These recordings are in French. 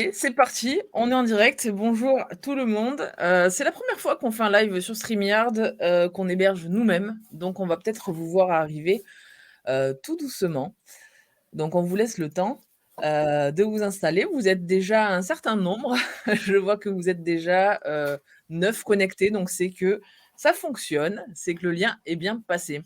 Et c'est parti, on est en direct. Bonjour tout le monde. C'est la première fois qu'on fait un live sur StreamYard, qu'on héberge nous-mêmes, donc on va peut-être vous voir arriver, tout doucement. Donc on vous laisse le temps, de vous installer. Vous êtes déjà un certain nombre. Je vois que vous êtes déjà, 9 connectés, donc c'est que ça fonctionne, c'est que le lien est bien passé.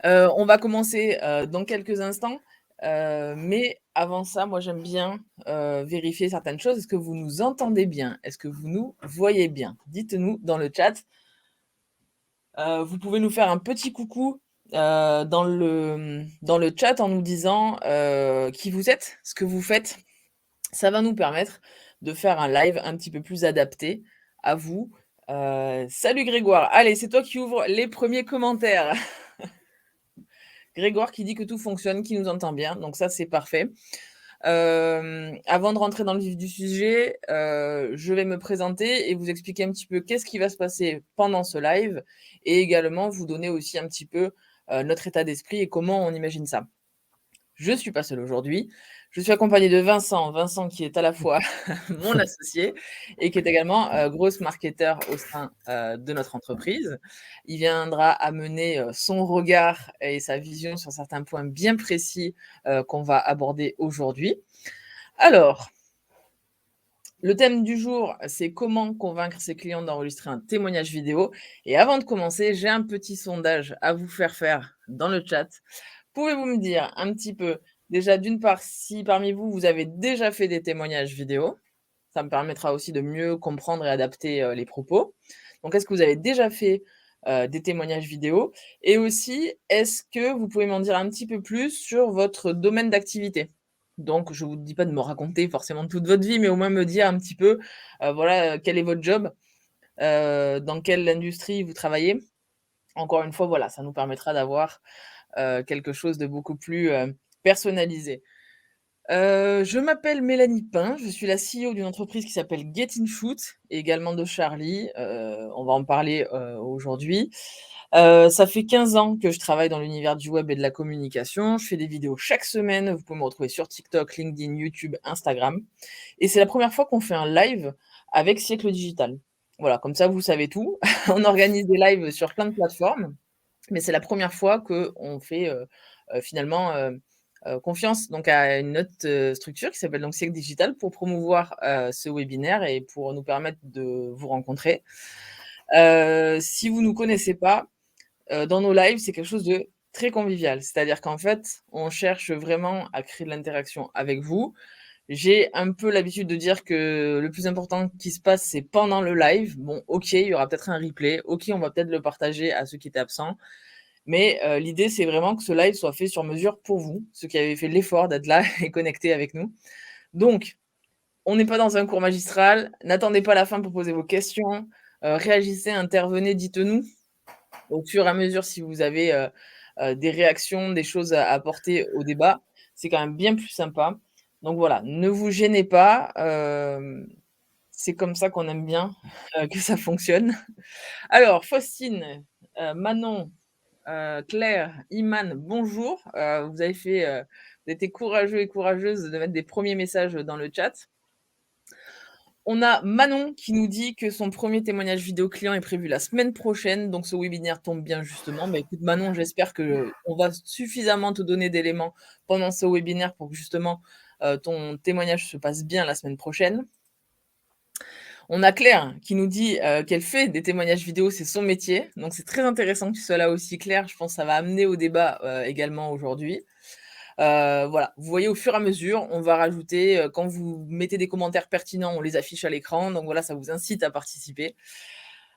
On va commencer, dans quelques instants, mais avant ça, moi j'aime bien, vérifier certaines choses. Est-ce que vous nous entendez bien? Est-ce que vous nous voyez bien? Dites-nous dans le chat. Vous pouvez nous faire un petit coucou, dans le chat en nous disant, qui vous êtes, ce que vous faites. Ça va nous permettre de faire un live un petit peu plus adapté à vous. Salut Grégoire, allez, c'est toi qui ouvres les premiers commentaires. Grégoire qui dit que tout fonctionne, qui nous entend bien, donc ça c'est parfait. Avant de rentrer dans le vif du sujet, je vais me présenter et vous expliquer un petit peu qu'est-ce qui va se passer pendant ce live et également vous donner aussi un petit peu, notre état d'esprit et comment on imagine ça. Je suis pas seule aujourd'hui. Je suis accompagnée de Vincent. Vincent qui est à la fois mon associé et qui est également, grosse marketeur au sein, de notre entreprise. Il viendra amener, son regard et sa vision sur certains points bien précis, qu'on va aborder aujourd'hui. Alors, le thème du jour, c'est comment convaincre ses clients d'enregistrer un témoignage vidéo. Et avant de commencer, j'ai un petit sondage à vous faire dans le chat. Pouvez-vous me dire un petit peu, déjà d'une part, si parmi vous, vous avez déjà fait des témoignages vidéo? Ça me permettra aussi de mieux comprendre et adapter, les propos. Donc est-ce que vous avez déjà fait, des témoignages vidéo? Et aussi, est-ce que vous pouvez m'en dire un petit peu plus sur votre domaine d'activité? Donc je vous dis pas de me raconter forcément toute votre vie, mais au moins me dire un petit peu, voilà, quel est votre job, dans quelle industrie vous travaillez? Encore une fois, voilà, ça nous permettra d'avoir, quelque chose de beaucoup plus, personnalisé. Je m'appelle Mélanie Pain, je suis la CEO d'une entreprise qui s'appelle Get in Shoot et également de Charlie, on va en parler, aujourd'hui. Ça fait 15 ans que je travaille dans l'univers du web et de la communication. Je fais des vidéos chaque semaine, vous pouvez me retrouver sur TikTok, LinkedIn, YouTube, Instagram et c'est la première fois qu'on fait un live avec Siècle Digital. Voilà, comme ça vous savez tout. On organise des lives sur plein de plateformes, mais c'est la première fois qu'on fait, finalement, confiance donc à une autre, structure qui s'appelle donc Siècle Digital pour promouvoir, ce webinaire et pour nous permettre de vous rencontrer. Si vous ne nous connaissez pas, dans nos lives, c'est quelque chose de très convivial. C'est-à-dire qu'en fait, on cherche vraiment à créer de l'interaction avec vous. J'ai un peu l'habitude de dire que le plus important qui se passe, c'est pendant le live. Bon, OK, il y aura peut-être un replay. OK, on va peut-être le partager à ceux qui étaient absents. Mais l'idée, c'est vraiment que ce live soit fait sur mesure pour vous, ceux qui avez fait l'effort d'être là et connectés avec nous. Donc, on n'est pas dans un cours magistral, n'attendez pas la fin pour poser vos questions, réagissez, intervenez, dites-nous au fur et à mesure si vous avez, des réactions, des choses à apporter au débat. C'est quand même bien plus sympa. Donc voilà, ne vous gênez pas, c'est comme ça qu'on aime bien, que ça fonctionne. Alors Faustine, Manon, Claire, Iman, bonjour. Vous avez fait, vous avez été courageux et courageuses de mettre des premiers messages dans le chat. On a Manon qui nous dit que son premier témoignage vidéo client est prévu la semaine prochaine, donc ce webinaire tombe bien justement. Bah, écoute Manon, j'espère qu'on va suffisamment te donner d'éléments pendant ce webinaire pour que justement, ton témoignage se passe bien la semaine prochaine. On a Claire qui nous dit, qu'elle fait des témoignages vidéo, c'est son métier, donc c'est très intéressant que tu sois là aussi Claire. Je pense que ça va amener au débat, également aujourd'hui. Voilà, vous voyez au fur et à mesure, on va rajouter, quand vous mettez des commentaires pertinents, on les affiche à l'écran, donc voilà, ça vous incite à participer.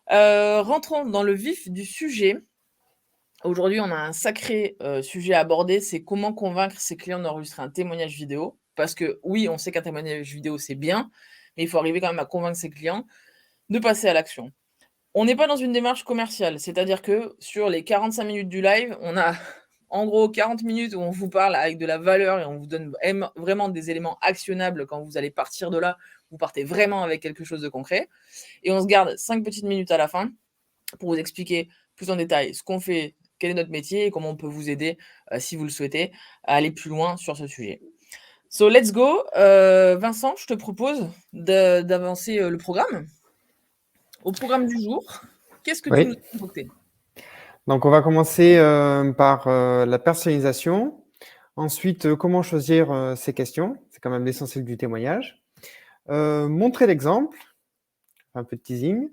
Rentrons dans le vif du sujet. Aujourd'hui, on a un sacré, sujet à aborder, c'est comment convaincre ses clients d'enregistrer un témoignage vidéo. Parce que oui, on sait qu'un témoignage vidéo, c'est bien, mais il faut arriver quand même à convaincre ses clients de passer à l'action. On n'est pas dans une démarche commerciale, c'est-à-dire que sur les 45 minutes du live, on a en gros 40 minutes où on vous parle avec de la valeur et on vous donne vraiment des éléments actionnables quand vous allez partir de là, vous partez vraiment avec quelque chose de concret et on se garde 5 petites minutes à la fin pour vous expliquer plus en détail ce qu'on fait, quel est notre métier et comment on peut vous aider, si vous le souhaitez, à aller plus loin sur ce sujet. So let's go. Vincent, je te propose d'avancer le programme. Au programme du jour, qu'est-ce que tu nous Oui. as concocté? Donc, on va commencer par la personnalisation. Ensuite, comment choisir ces questions. C'est quand même l'essentiel du témoignage. Montrer l'exemple, un peu de teasing.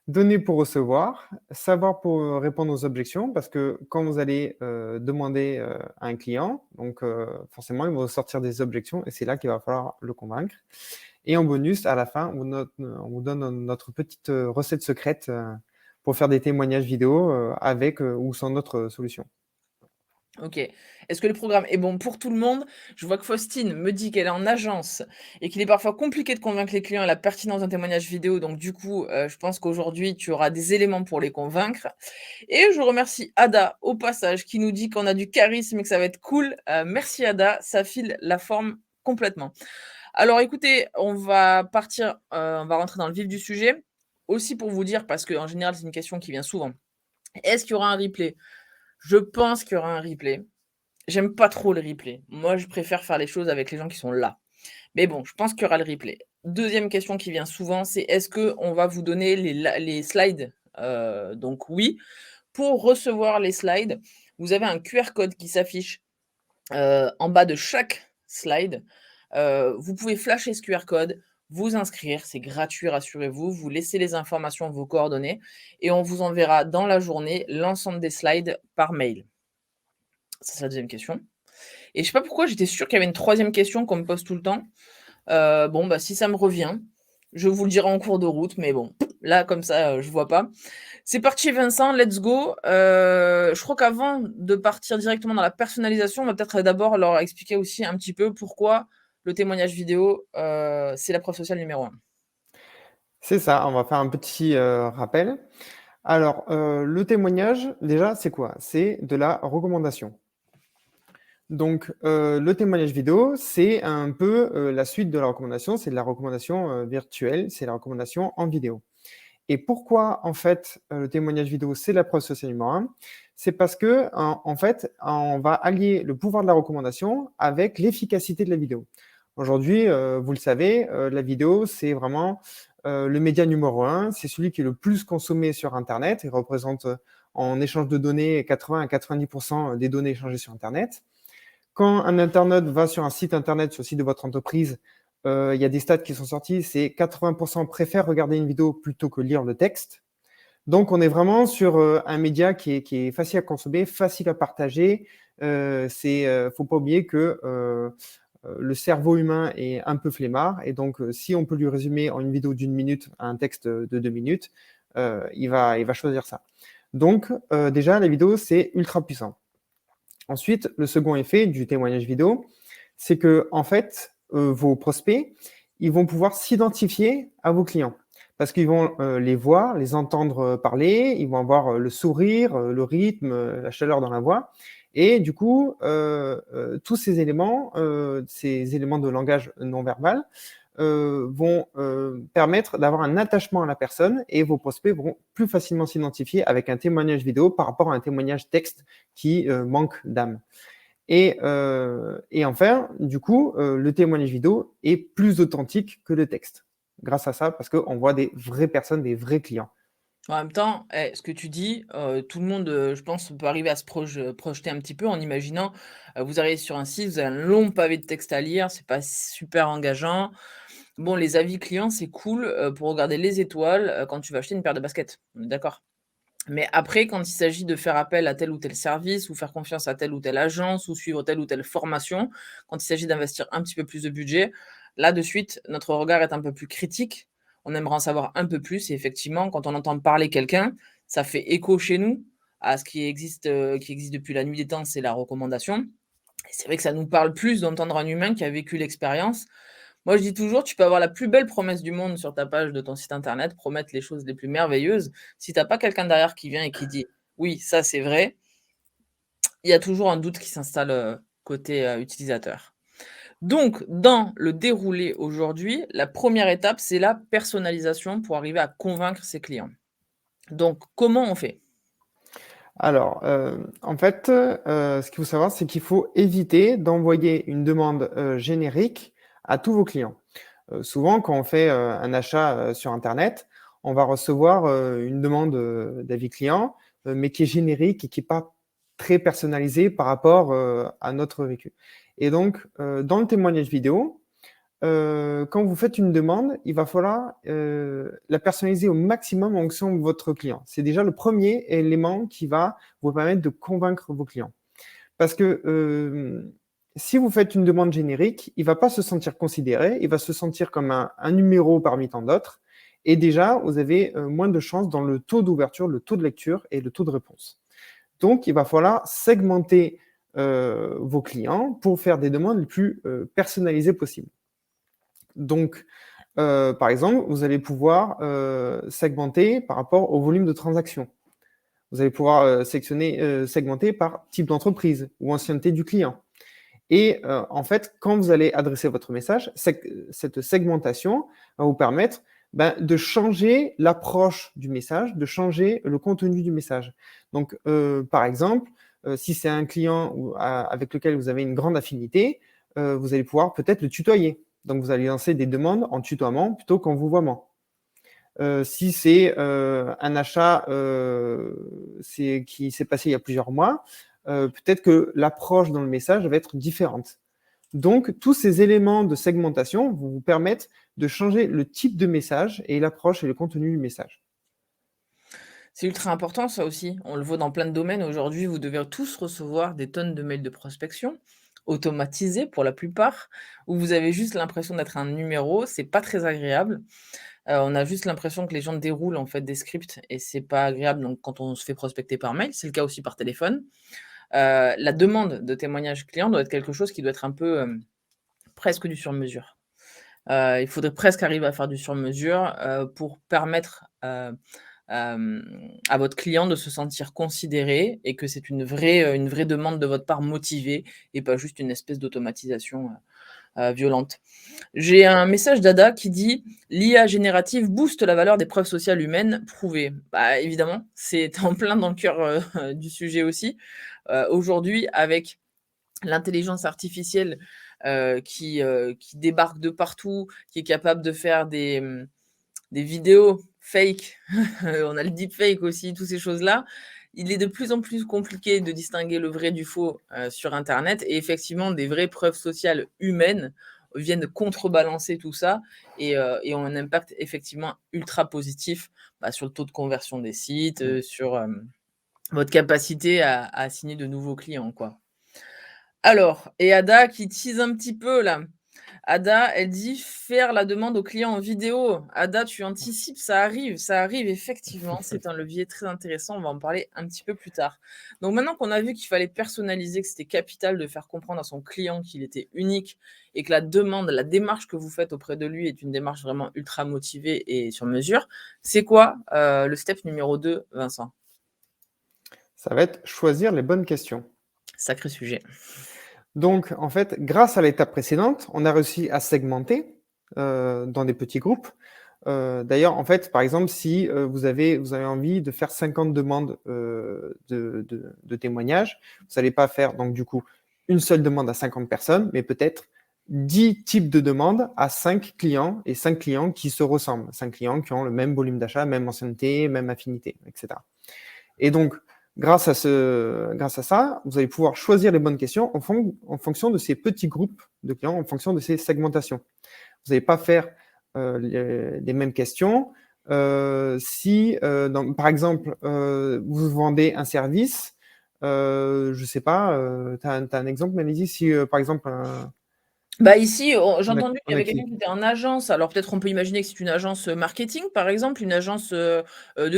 Donner pour recevoir. Savoir pour répondre aux objections, parce que quand vous allez demander à un client, donc forcément, il va vous sortir des objections et c'est là qu'il va falloir le convaincre. Et en bonus, à la fin, on vous donne notre petite recette secrète pour faire des témoignages vidéo avec ou sans notre solution. OK. Est-ce que le programme est bon pour tout le monde? Je vois que Faustine me dit qu'elle est en agence et qu'il est parfois compliqué de convaincre les clients à la pertinence d'un témoignage vidéo. Donc du coup, je pense qu'aujourd'hui, tu auras des éléments pour les convaincre. Et je remercie Ada, au passage, qui nous dit qu'on a du charisme et que ça va être cool. Merci Ada, ça file la forme complètement. Alors écoutez, on va rentrer dans le vif du sujet. Aussi pour vous dire, parce qu'en général, c'est une question qui vient souvent. Est-ce qu'il y aura un replay? Je pense qu'il y aura un replay. J'aime pas trop le replay. Moi, je préfère faire les choses avec les gens qui sont là. Mais bon, je pense qu'il y aura le replay. Deuxième question qui vient souvent, c'est est-ce qu'on va vous donner les slides? Donc oui. Pour recevoir les slides, vous avez un QR code qui s'affiche, en bas de chaque slide. Vous pouvez flasher ce QR code, vous inscrire, c'est gratuit, rassurez-vous. Vous laissez les informations, vos coordonnées et on vous enverra dans la journée l'ensemble des slides par mail. Ça, c'est la deuxième question. Et je sais pas pourquoi j'étais sûre qu'il y avait une troisième question qu'on me pose tout le temps. Bon, bah, si ça me revient, je vous le dirai en cours de route, mais bon, là, comme ça, je vois pas. C'est parti Vincent, let's go. Je crois qu'avant de partir directement dans la personnalisation, on va peut-être d'abord leur expliquer aussi un petit peu pourquoi le témoignage vidéo, c'est la preuve sociale numéro un. C'est ça, on va faire un petit rappel. Alors, le témoignage, déjà, c'est quoi? C'est de la recommandation. Donc, le témoignage vidéo, c'est un peu la suite de la recommandation. C'est de la recommandation virtuelle, c'est la recommandation en vidéo. Et pourquoi, en fait, le témoignage vidéo, c'est la preuve sociale numéro un? C'est parce que, en fait, on va allier le pouvoir de la recommandation avec l'efficacité de la vidéo. Aujourd'hui, vous le savez, la vidéo, c'est vraiment le média numéro un. C'est celui qui est le plus consommé sur Internet. Il représente, en échange de données, 80 à 90% des données échangées sur Internet. Quand un internaute va sur un site Internet, sur le site de votre entreprise, il y a des stats qui sont sortis, c'est 80% préfèrent regarder une vidéo plutôt que lire le texte. Donc, on est vraiment sur un média qui est facile à consommer, facile à partager. Faut pas oublier que le cerveau humain est un peu flemmard. Et donc, si on peut lui résumer en une vidéo d'une minute à un texte de 2 minutes, il va choisir ça. Donc, déjà, la vidéo, c'est ultra puissant. Ensuite, le second effet du témoignage vidéo, c'est que en fait, vos prospects, ils vont pouvoir s'identifier à vos clients parce qu'ils vont les voir, les entendre parler, ils vont avoir le sourire, le rythme, la chaleur dans la voix. Et du coup, tous ces éléments de langage non verbal, vont permettre d'avoir un attachement à la personne et vos prospects vont plus facilement s'identifier avec un témoignage vidéo par rapport à un témoignage texte qui manque d'âme. Et enfin, du coup, le témoignage vidéo est plus authentique que le texte. Grâce à ça, parce qu'on voit des vraies personnes, des vrais clients. En même temps, ce que tu dis, tout le monde, je pense, peut arriver à se projeter un petit peu en imaginant, vous arrivez sur un site, vous avez un long pavé de texte à lire, c'est pas super engageant. Bon, les avis clients, c'est cool, pour regarder les étoiles, quand tu vas acheter une paire de baskets, on est d'accord? Mais après, quand il s'agit de faire appel à tel ou tel service ou faire confiance à telle ou telle agence ou suivre telle ou telle formation, quand il s'agit d'investir un petit peu plus de budget, là, de suite, notre regard est un peu plus critique. On aimerait en savoir un peu plus et effectivement, quand on entend parler quelqu'un, ça fait écho chez nous à ce qui existe depuis la nuit des temps, c'est la recommandation. Et c'est vrai que ça nous parle plus d'entendre un humain qui a vécu l'expérience. Moi, je dis toujours, tu peux avoir la plus belle promesse du monde sur ta page de ton site internet, promettre les choses les plus merveilleuses. Si tu as pas quelqu'un derrière qui vient et qui dit: «Oui, ça c'est vrai», il y a toujours un doute qui s'installe, côté, utilisateur. Donc dans le déroulé aujourd'hui, la première étape, c'est la personnalisation pour arriver à convaincre ses clients. Donc comment on fait? Alors, en fait, ce qu'il faut savoir, c'est qu'il faut éviter d'envoyer une demande, générique à tous vos clients. Souvent, quand on fait, un achat, sur internet, on va recevoir, une demande, d'avis client, mais qui est générique et qui est pas très personnalisée par rapport, à notre vécu. Et donc, dans le témoignage vidéo, quand vous faites une demande, il va falloir, la personnaliser au maximum en fonction de votre client. C'est déjà le premier élément qui va vous permettre de convaincre vos clients. Parce que, si vous faites une demande générique, il va pas se sentir considéré, il va se sentir comme un numéro parmi tant d'autres et déjà, vous avez, moins de chances dans le taux d'ouverture, le taux de lecture et le taux de réponse. Donc il va falloir segmenter, vos clients pour faire des demandes les plus, personnalisées possibles. Donc, par exemple, vous allez pouvoir, segmenter par rapport au volume de transactions. Vous allez pouvoir, segmenter par type d'entreprise ou ancienneté du client. Et en fait, quand vous allez adresser votre message, cette segmentation va vous permettre, ben, de changer l'approche du message, de changer le contenu du message. Donc, par exemple, si c'est un client avec lequel vous avez une grande affinité, vous allez pouvoir peut-être le tutoyer. Donc, vous allez lancer des demandes en tutoiement plutôt qu'en vouvoiement. Si c'est un achat qui s'est passé il y a plusieurs mois, peut-être que l'approche dans le message va être différente. Donc, tous ces éléments de segmentation vont vous permettre de changer le type de message et l'approche et le contenu du message. C'est ultra important ça aussi. On le voit dans plein de domaines aujourd'hui, vous devez tous recevoir des tonnes de mails de prospection, automatisés pour la plupart, où vous avez juste l'impression d'être un numéro, c'est pas très agréable. On a juste l'impression que les gens déroulent en fait des scripts et c'est pas agréable donc quand on se fait prospecter par mail, c'est le cas aussi par téléphone. La demande de témoignage client doit être quelque chose qui doit être un peu, presque du sur mesure. Il faudrait presque arriver à faire du sur mesure, pour permettre, à votre client de se sentir considéré et que c'est une vraie demande de votre part motivée et pas juste une espèce d'automatisation, violente. J'ai un message d'Ada qui dit: «L'IA générative booste la valeur des preuves sociales humaines prouvées». Bah, évidemment, c'est en plein dans le cœur, du sujet aussi. Aujourd'hui, avec l'intelligence artificielle, qui débarque de partout, qui est capable de faire des vidéos fake, on a le deepfake aussi, toutes ces choses-là. Il est de plus en plus compliqué de distinguer le vrai du faux, sur internet et effectivement des vraies preuves sociales humaines viennent contrebalancer tout ça et ont un impact effectivement ultra positif, bah, sur le taux de conversion des sites, Mmh. sur, votre capacité à signer de nouveaux clients, quoi. Alors et Ada qui tease un petit peu là. Ada, elle dit: «Faire la demande au client en vidéo». Ada, tu anticipes, ça arrive effectivement, c'est un levier très intéressant, on va en parler un petit peu plus tard. Donc maintenant qu'on a vu qu'il fallait personnaliser, que c'était capital de faire comprendre à son client qu'il était unique et que la demande, la démarche que vous faites auprès de lui est une démarche vraiment ultra motivée et sur mesure, c'est quoi, le step numéro 2, Vincent? Ça va être choisir les bonnes questions. Sacré sujet. Donc, en fait, grâce à l'étape précédente, on a réussi à segmenter dans des petits groupes. D'ailleurs, en fait, par exemple, si vous avez envie de faire 50 demandes de témoignages, vous n'allez pas faire donc du coup une seule demande à 50 personnes, mais peut-être 10 types de demandes à 5 clients et 5 clients qui se ressemblent, 5 clients qui ont le même volume d'achat, même ancienneté, même affinité, etc. Et donc, grâce à ça, vous allez pouvoir choisir les bonnes questions en fonction de ces petits groupes de clients, en fonction de ces segmentations. Vous n'allez pas faire les mêmes questions. Si, par exemple, vous vendez un service, je ne sais pas, tu as, un exemple, Mélodie, si, par exemple, Bah, ici, j'ai on a, entendu qu'il on y a avait quelqu'un qui? qui était en agence. Alors peut-être on peut imaginer que c'est une agence, marketing, par exemple, une agence, de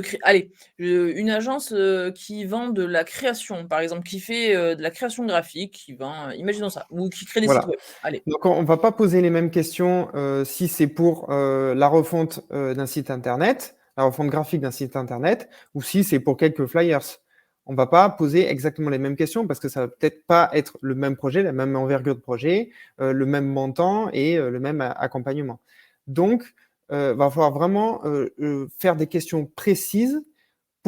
cré allez, une agence, qui vend de la création, par exemple, qui fait, de la création graphique, qui vend, imaginons ça, ou qui crée des sites Voilà. web. Allez. Donc on ne va pas poser les mêmes questions si c'est pour la refonte d'un site internet, la refonte graphique d'un site internet, ou si c'est pour quelques flyers. On ne va pas poser exactement les mêmes questions parce que ça va peut-être pas être le même projet, la même envergure de projet, le même montant et le même accompagnement. Donc, va falloir vraiment faire des questions précises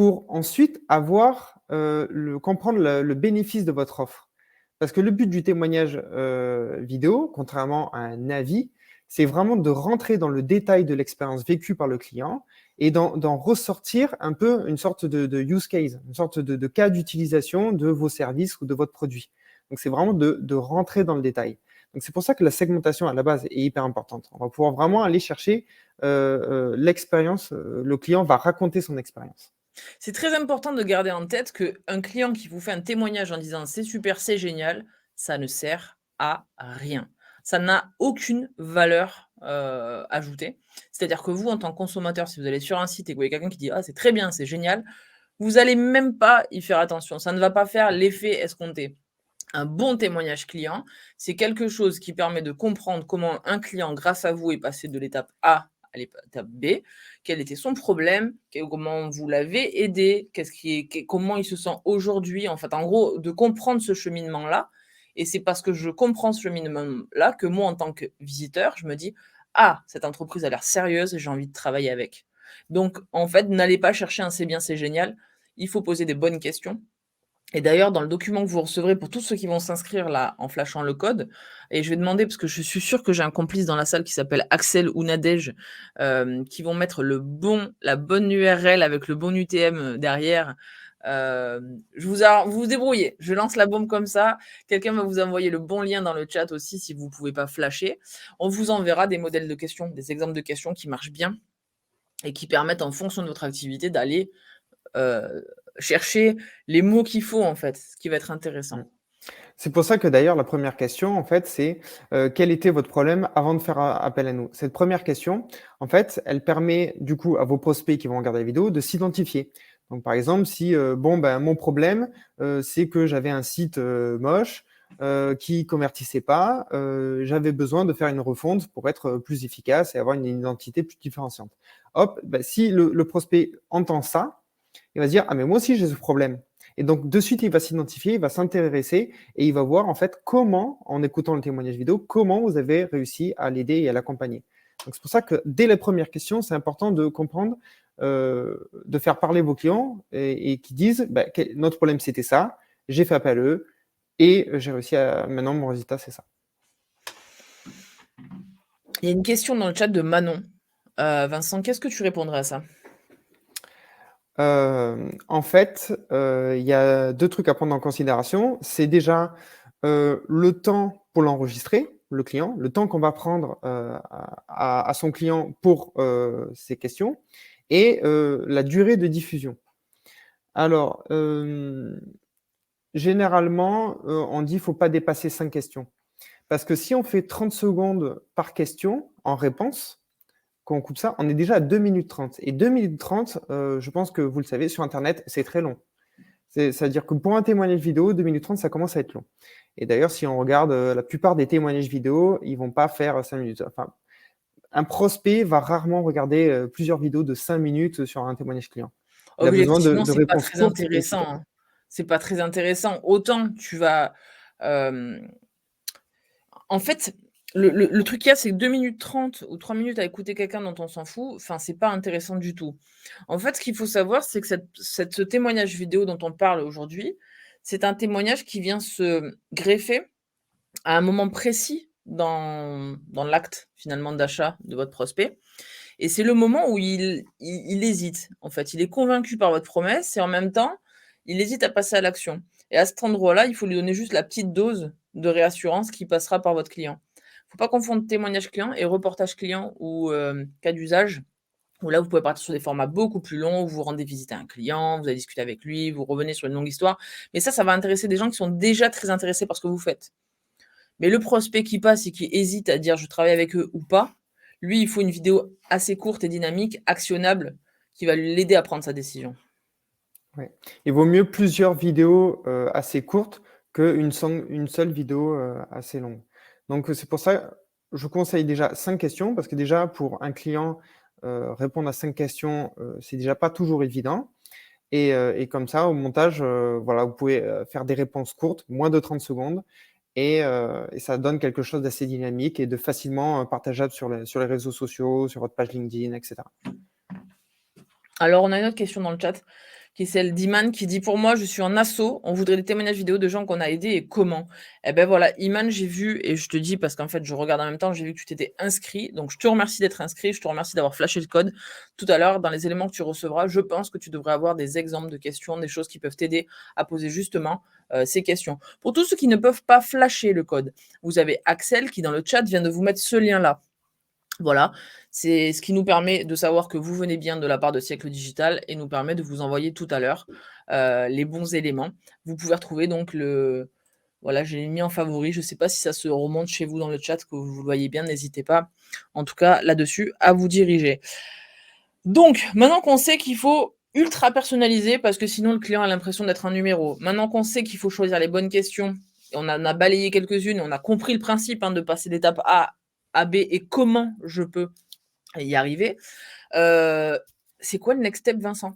pour ensuite avoir, comprendre le bénéfice de votre offre. Parce que le but du témoignage, vidéo, contrairement à un avis, c'est vraiment de rentrer dans le détail de l'expérience vécue par le client et d'en ressortir un peu une sorte de use case, une sorte de cas d'utilisation de vos services ou de votre produit. Donc c'est vraiment de rentrer dans le détail. Donc c'est pour ça que la segmentation à la base est hyper importante. On va pouvoir vraiment aller chercher, l'expérience, le client va raconter son expérience. C'est très important de garder en tête qu'un client qui vous fait un témoignage en disant: «C'est super, c'est génial», ça ne sert à rien. Ça n'a aucune valeur, ajoutée. C'est-à-dire que vous, en tant que consommateur, si vous allez sur un site et que vous voyez quelqu'un qui dit: «Ah, c'est très bien, c'est génial», vous allez même pas y faire attention. Ça ne va pas faire l'effet escompté. Un bon témoignage client, c'est quelque chose qui permet de comprendre comment un client, grâce à vous, est passé de l'étape A à l'étape B, quel était son problème, comment vous l'avez aidé, comment il se sent aujourd'hui. En fait, en gros, de comprendre ce cheminement-là. Et c'est parce que je comprends ce cheminement-là que moi, en tant que visiteur, je me dis: «Ah, cette entreprise a l'air sérieuse, j'ai envie de travailler avec». Donc, en fait, n'allez pas chercher un c'est bien, c'est génial. Il faut poser des bonnes questions. Et d'ailleurs, dans le document que vous recevrez pour tous ceux qui vont s'inscrire là, en flashant le code, et je vais demander, parce que je suis sûre que j'ai un complice dans la salle qui s'appelle Axel ou Nadège, qui vont mettre la bonne URL avec le bon UTM, derrière. Vous vous débrouillez. Je lance la bombe comme ça. Quelqu'un va vous envoyer le bon lien dans le chat aussi si vous ne pouvez pas flasher. On vous enverra des modèles de questions, des exemples de questions qui marchent bien et qui permettent, en fonction de votre activité, d'aller Heu, chercher les mots qu'il faut, en fait, ce qui va être Mmh. intéressant. C'est pour ça que d'ailleurs la première question en fait c'est, quel était votre problème avant de faire a appel à nous? Cette première question, en fait, elle permet du coup à vos prospects qui vont regarder la vidéo de s'identifier. Donc par exemple si, bon ben mon problème, c'est que j'avais un site, moche, qui convertissait pas, j'avais besoin de faire une refonte pour être, plus efficace et avoir une identité plus différenciante. Hop, bah, si le prospect entend ça, il va se dire: «Ah mais moi aussi j'ai ce problème» et donc de suite il va s'identifier, il va s'intéresser et il va voir en fait comment, en écoutant le témoignage vidéo, comment vous avez réussi à l'aider et à l'accompagner. Donc c'est pour ça que dès la première question, c'est important de comprendre, de faire parler vos clients et qui disent: «Bah, quel notre problème c'était ça, j'ai fait appel à eux et j'ai réussi à maintenant mon résultat c'est ça». Il y a une question dans le chat de Manon. Vincent, qu'est-ce que tu répondrais à ça? En fait, il y a 2 trucs à prendre en considération. C'est déjà, le temps pour l'enregistrer, le client, le temps qu'on va prendre, à son client pour, ses questions et la durée de diffusion. Alors, généralement, on dit: «Faut pas dépasser 5 questions». Parce que si on fait 30 secondes par question en réponse, quand on coupe ça, on est déjà à 2 minutes 30 et 2 minutes 30, je pense que vous le savez, sur internet, c'est très long. C'est-à-dire que pour un témoignage vidéo, 2 minutes 30, ça commence à être long et d'ailleurs, si on regarde, la plupart des témoignages vidéo, ils vont pas faire 5 minutes. Enfin, un prospect va rarement regarder, plusieurs vidéos de 5 minutes sur un témoignage client. Il a besoin Objectivement, de c'est pas réponses très courtes et intéressant, efficaces. hein. C'est pas très intéressant. Autant tu vas, hem en fait, le truc qu'il y a, c'est que 2 minutes 30 ou 3 minutes à écouter quelqu'un dont on s'en fout, enfin, c'est pas intéressant du tout. En fait, ce qu'il faut savoir, c'est que ce témoignage vidéo dont on parle aujourd'hui, c'est un témoignage qui vient se greffer à un moment précis dans l'acte, finalement, d'achat de votre prospect et c'est le moment où il hésite, en fait. Il est convaincu par votre promesse et en même temps, il hésite à passer à l'action et à cet endroit-là, il faut lui donner juste la petite dose de réassurance qui passera par votre client. Faut pas confondre témoignage client et reportage client ou cas d'usage où là, vous pouvez partir sur des formats beaucoup plus longs, où vous rendez visite à un client, vous allez discuter avec lui, vous revenez sur une longue histoire. Mais ça va intéresser des gens qui sont déjà très intéressés par ce que vous faites. Mais le prospect qui passe et qui hésite à dire: «Je travaille avec eux» ou pas, lui, il faut une vidéo assez courte et dynamique, actionnable, qui va l'aider à prendre sa décision. Ouais. Il vaut mieux plusieurs vidéos, assez courtes une seule vidéo, assez longue. Donc, c'est pour ça, je conseille déjà 5 questions parce que déjà pour un client, répondre à 5 questions, c'est déjà pas toujours évident et comme ça au montage, voilà, vous pouvez, faire des réponses courtes, moins de 30 secondes et ça donne quelque chose d'assez dynamique et de facilement, partageable sur les réseaux sociaux, sur votre page LinkedIn et cetera. Alors, on a une autre question dans le chat qui est celle d'Iman qui dit: «Pour moi, je suis en asso, on voudrait des témoignages vidéo de gens qu'on a aidés et comment?» Et ben voilà, Iman, j'ai vu et je te dis parce qu'en fait, je regarde en même temps, j'ai vu que tu t'étais inscrit, donc je te remercie d'être inscrit, je te remercie d'avoir flashé le code. Tout à l'heure, dans les éléments que tu recevras, je pense que tu devrais avoir des exemples de questions, des choses qui peuvent t'aider à poser justement, ces questions. Pour tous ceux qui ne peuvent pas flasher le code, vous avez Axel qui, dans le chat, vient de vous mettre ce lien-là. Voilà, c'est ce qui nous permet de savoir que vous venez bien de la part de Siècle Digital et nous permet de vous envoyer tout à l'heure, les bons éléments. Vous pouvez retrouver donc le voilà, je l'ai mis en favori. Je ne sais pas si ça se remonte chez vous dans le chat, que vous le voyez bien, n'hésitez pas, en tout cas là-dessus, à vous diriger. Donc, maintenant qu'on sait qu'il faut ultra personnaliser parce que sinon le client a l'impression d'être un numéro. Maintenant qu'on sait qu'il faut choisir les bonnes questions, et on en a balayé quelques-unes, on a compris le principe, hein, de passer d'étape A à B et comment je peux y arriver. C'est quoi le next step, Vincent?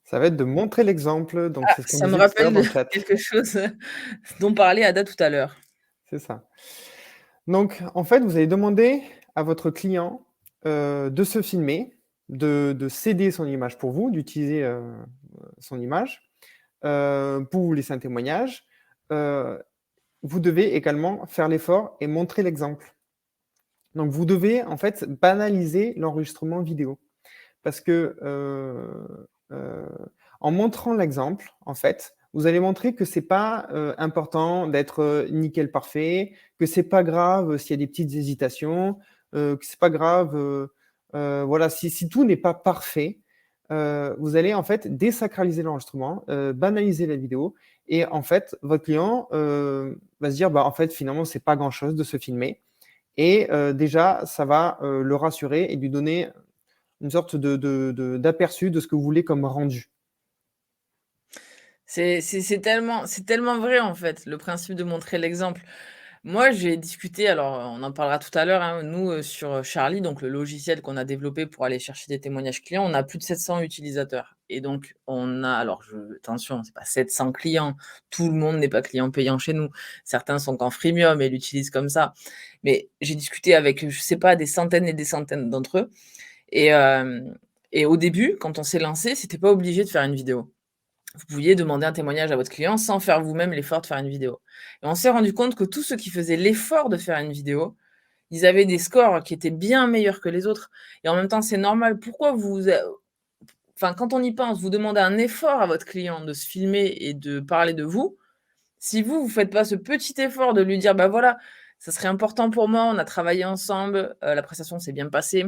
Ça va être de montrer l'exemple, donc Ah, c'est ce qu'on ça me disait tout à l'heure rappelle dans le chat. quelque chose dont parlait Ada tout à l'heure. C'est ça. Donc, en fait, vous allez demander à votre client de se filmer, de céder son image pour vous, d'utiliser son image pour vous laisser un témoignage. Vous devez également faire l'effort et montrer l'exemple. Donc, vous devez en fait banaliser l'enregistrement vidéo. Parce que en montrant l'exemple, en fait, vous allez montrer que c'est pas important d'être nickel parfait, que c'est pas grave s'il y a des petites hésitations, que c'est pas grave, voilà, si tout n'est pas parfait, vous allez en fait désacraliser l'enregistrement, banaliser la vidéo et en fait, votre client va se dire: «Bah, en fait, finalement, c'est pas grand-chose de se filmer» et déjà, ça va le rassurer et lui donner une sorte d'aperçu de ce que vous voulez comme rendu. C'est tellement vrai, en fait, le principe de montrer l'exemple. Moi, j'ai discuté alors, on en parlera tout à l'heure, hein, nous, sur, Charlie, donc le logiciel qu'on a développé pour aller chercher des témoignages clients, on a plus de 700 utilisateurs et donc on a alors attention, c'est pas 700 clients, tout le monde n'est pas client payant chez nous. Certains sont qu'en freemium et l'utilisent comme ça. Mais j'ai discuté avec, je sais pas, des centaines et des centaines d'entre eux et au début, quand on s'est lancé, c'était pas obligé de faire une vidéo. Vous pouviez demander un témoignage à votre client sans faire vous-même l'effort de faire une vidéo. Et on s'est rendu compte que tous ceux qui faisaient l'effort de faire une vidéo, ils avaient des scores qui étaient bien meilleurs que les autres. Et en même temps, c'est normal. Pourquoi enfin, quand on y pense, vous demandez un effort à votre client de se filmer et de parler de vous. Si vous, vous faites pas ce petit effort de lui dire, bah voilà, ça serait important pour moi, on a travaillé ensemble, la prestation s'est bien passée.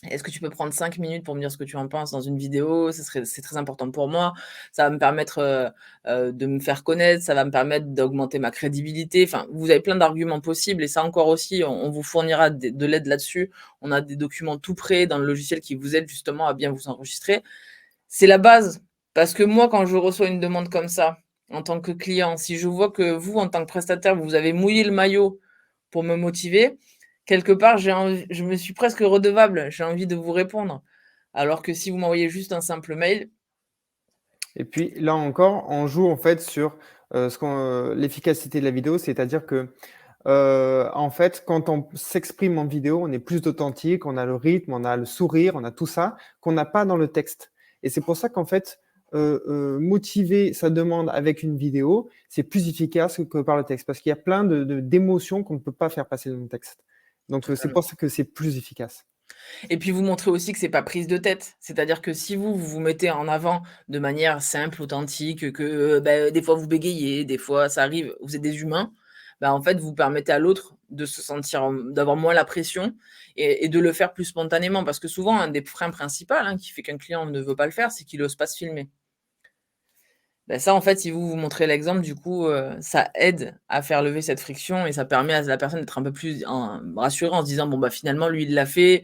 Est-ce que tu peux prendre 5 minutes pour me dire ce que tu en penses dans une vidéo? C'est très important pour moi. Ça va me permettre, de me faire connaître, ça va me permettre d'augmenter ma crédibilité. Enfin, vous avez plein d'arguments possibles et ça encore aussi, on vous fournira de l'aide là-dessus. On a des documents tout prêts dans le logiciel qui vous aident justement à bien vous enregistrer. C'est la base, parce que moi, quand je reçois une demande comme ça, en tant que client, si je vois que vous, en tant que prestataire, vous avez mouillé le maillot pour me motiver, quelque part, je me suis presque redevable, j'ai envie de vous répondre. Alors que si vous m'envoyez juste un simple mail. Et puis là encore, on joue en fait sur l'efficacité de la vidéo, c'est-à-dire que en fait, quand on s'exprime en vidéo, on est plus authentique, on a le rythme, on a le sourire, on a tout ça qu'on n'a pas dans le texte. Et c'est pour ça qu'en fait, motiver sa demande avec une vidéo, c'est plus efficace que par le texte, parce qu'il y a plein d'émotions qu'on ne peut pas faire passer dans le texte. Donc c'est pour ça que c'est plus efficace. Et puis vous montrez aussi que c'est pas prise de tête. C'est-à-dire que si vous vous mettez en avant de manière simple, authentique, que, des fois vous bégayez, des fois ça arrive, vous êtes des humains, bah, en fait, vous permettez à l'autre de se sentir, d'avoir moins la pression et de le faire plus spontanément. Parce que souvent, un des freins principaux, hein, qui fait qu'un client ne veut pas le faire, c'est qu'il ose pas se filmer. Bah, ça, en fait, si vous montrez l'exemple, du coup, ça aide à faire lever cette friction et ça permet à la personne d'être un peu plus rassurée en se disant: «Bon, bah, finalement, lui, il l'a fait,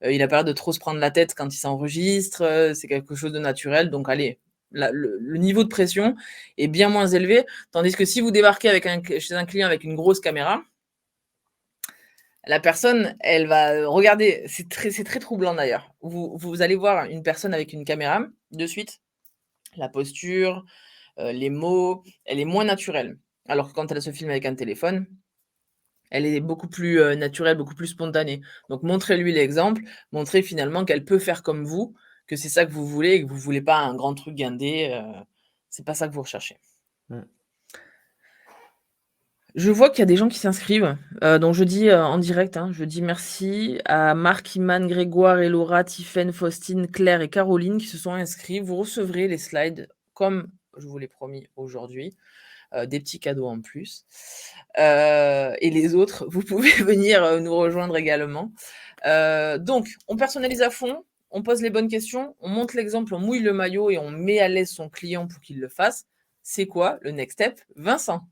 il a pas l'air de trop se prendre la tête quand il s'enregistre, c'est quelque chose de naturel, donc allez». Le niveau de pression est bien moins élevé, tandis que si vous débarquez chez un client avec une grosse caméra, la personne, elle va, regarder, c'est très troublant d'ailleurs. Vous allez voir une personne avec une caméra, de suite, la posture, les mots, elle est moins naturelle. Alors que quand elle se filme avec un téléphone, elle est beaucoup plus, naturelle, beaucoup plus spontanée. Donc montrez-lui l'exemple, montrez finalement qu'elle peut faire comme vous, que c'est ça que vous voulez et que vous voulez pas un grand truc guindé, c'est pas ça que vous recherchez. Mmh. Je vois qu'il y a des gens qui s'inscrivent, donc je dis, en direct, hein, je dis merci à Marc, Iman, Grégoire et Laura, Tiffaine, Faustine, Claire et Caroline qui se sont inscrits. Vous recevrez les slides comme je vous l'ai promis aujourd'hui, des petits cadeaux en plus. Et les autres, vous pouvez venir, nous rejoindre également. Donc on personnalise à fond, on pose les bonnes questions, on montre l'exemple, on mouille le maillot et on met à l'aise son client pour qu'il le fasse. C'est quoi le next step, Vincent?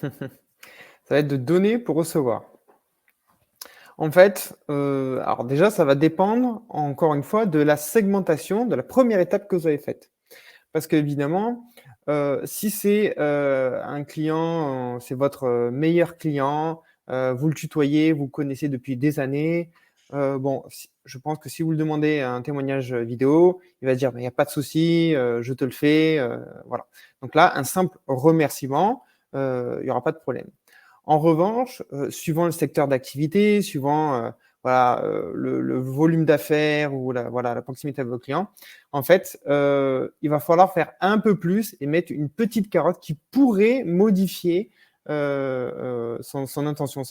Ça va être de donner pour recevoir. En fait, alors déjà, ça va dépendre, encore une fois, de la segmentation, de la première étape que vous avez faite. Parce qu'évidemment, si c'est, un client, c'est votre, meilleur client, vous le tutoyez, vous le connaissez depuis des années, bon, si je pense que si vous le demandez un témoignage, vidéo, il va dire: «Mais il y a pas de souci, je te le fais», voilà. Donc là, un simple remerciement, il y aura pas de problème. En revanche, suivant le secteur d'activité, suivant, voilà, le volume d'affaires ou la proximité avec vos clients, en fait, il va falloir faire un peu plus et mettre une petite carotte qui pourrait modifier, son intention.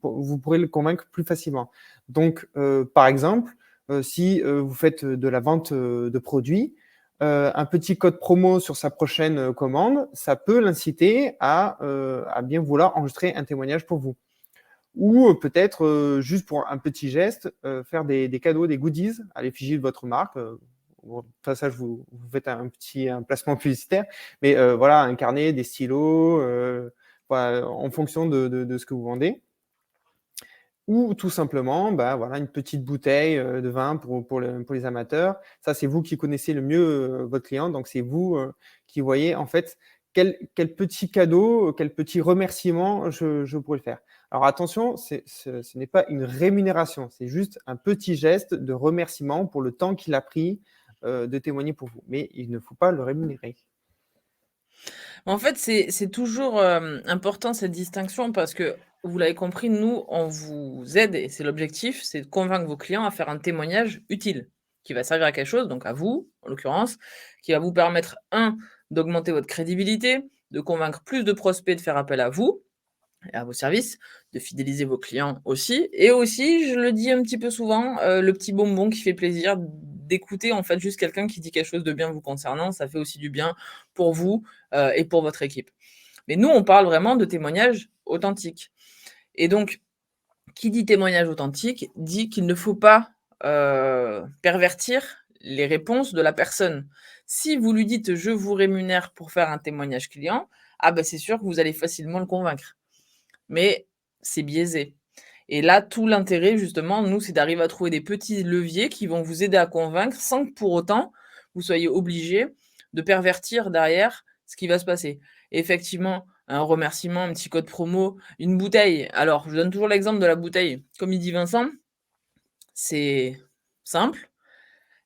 Vous pourrez le convaincre plus facilement. Donc, par exemple, si, vous faites de la vente, de produits, un petit code promo sur sa prochaine, commande, ça peut l'inciter à bien vouloir enregistrer un témoignage pour vous. Ou, peut-être, juste pour un petit geste, faire des cadeaux, des goodies à l'effigie de votre marque, bon, au passage, vous faites un placement publicitaire, mais, voilà, un carnet, des stylos, voilà, en fonction de ce que vous vendez. Ou tout simplement, bah, voilà, une petite bouteille, de vin pour les amateurs. Ça, c'est vous qui connaissez le mieux, votre client, donc c'est vous, qui voyez en fait quel petit cadeau, quel petit remerciement je pourrais le faire. Alors attention, ce n'est pas une rémunération, c'est juste un petit geste de remerciement pour le temps qu'il a pris, de témoigner pour vous, mais il ne faut pas le rémunérer. En fait, c'est toujours, important cette distinction parce que vous l'avez compris, nous, on vous aide et c'est l'objectif, c'est de convaincre vos clients à faire un témoignage utile, qui va servir à quelque chose, donc à vous, en l'occurrence, qui va vous permettre, un, d'augmenter votre crédibilité, de convaincre plus de prospects de faire appel à vous et à vos services, de fidéliser vos clients aussi et aussi, je le dis un petit peu souvent, le petit bonbon qui fait plaisir d'écouter, en fait, juste quelqu'un qui dit quelque chose de bien vous concernant, ça fait aussi du bien pour vous, et pour votre équipe. Mais nous, on parle vraiment de témoignages authentiques et donc qui dit témoignage authentique, dit qu'il ne faut pas, pervertir les réponses de la personne. Si vous lui dites: «Je vous rémunère pour faire un témoignage client», ah ben c'est sûr que vous allez facilement le convaincre. Mais c'est biaisé et là, tout l'intérêt justement, nous, c'est d'arriver à trouver des petits leviers qui vont vous aider à convaincre sans que pour autant, vous soyez obligés de pervertir derrière ce qui va se passer. Effectivement, un remerciement, un petit code promo, une bouteille. Alors, je donne toujours l'exemple de la bouteille. Comme il dit Vincent, c'est simple,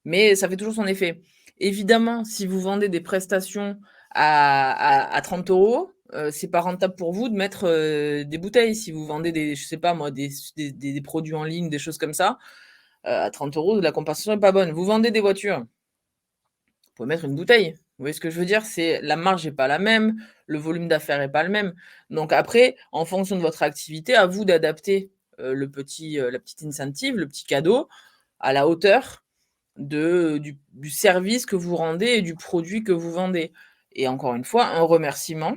mais ça fait toujours son effet. Évidemment, si vous vendez des prestations à 30 €, c'est pas rentable pour vous de mettre, des bouteilles. Si vous vendez des je sais pas moi, des produits en ligne, des choses comme ça, à 30 € la compensation est pas bonne. Vous vendez des voitures, vous pouvez mettre une bouteille. Vous voyez ce que je veux dire? C'est la marge est pas la même, le volume d'affaires est pas le même. Donc après, en fonction de votre activité, à vous d'adapter, la petite incentive, le petit cadeau à la hauteur du service que vous rendez et du produit que vous vendez et encore une fois, un remerciement,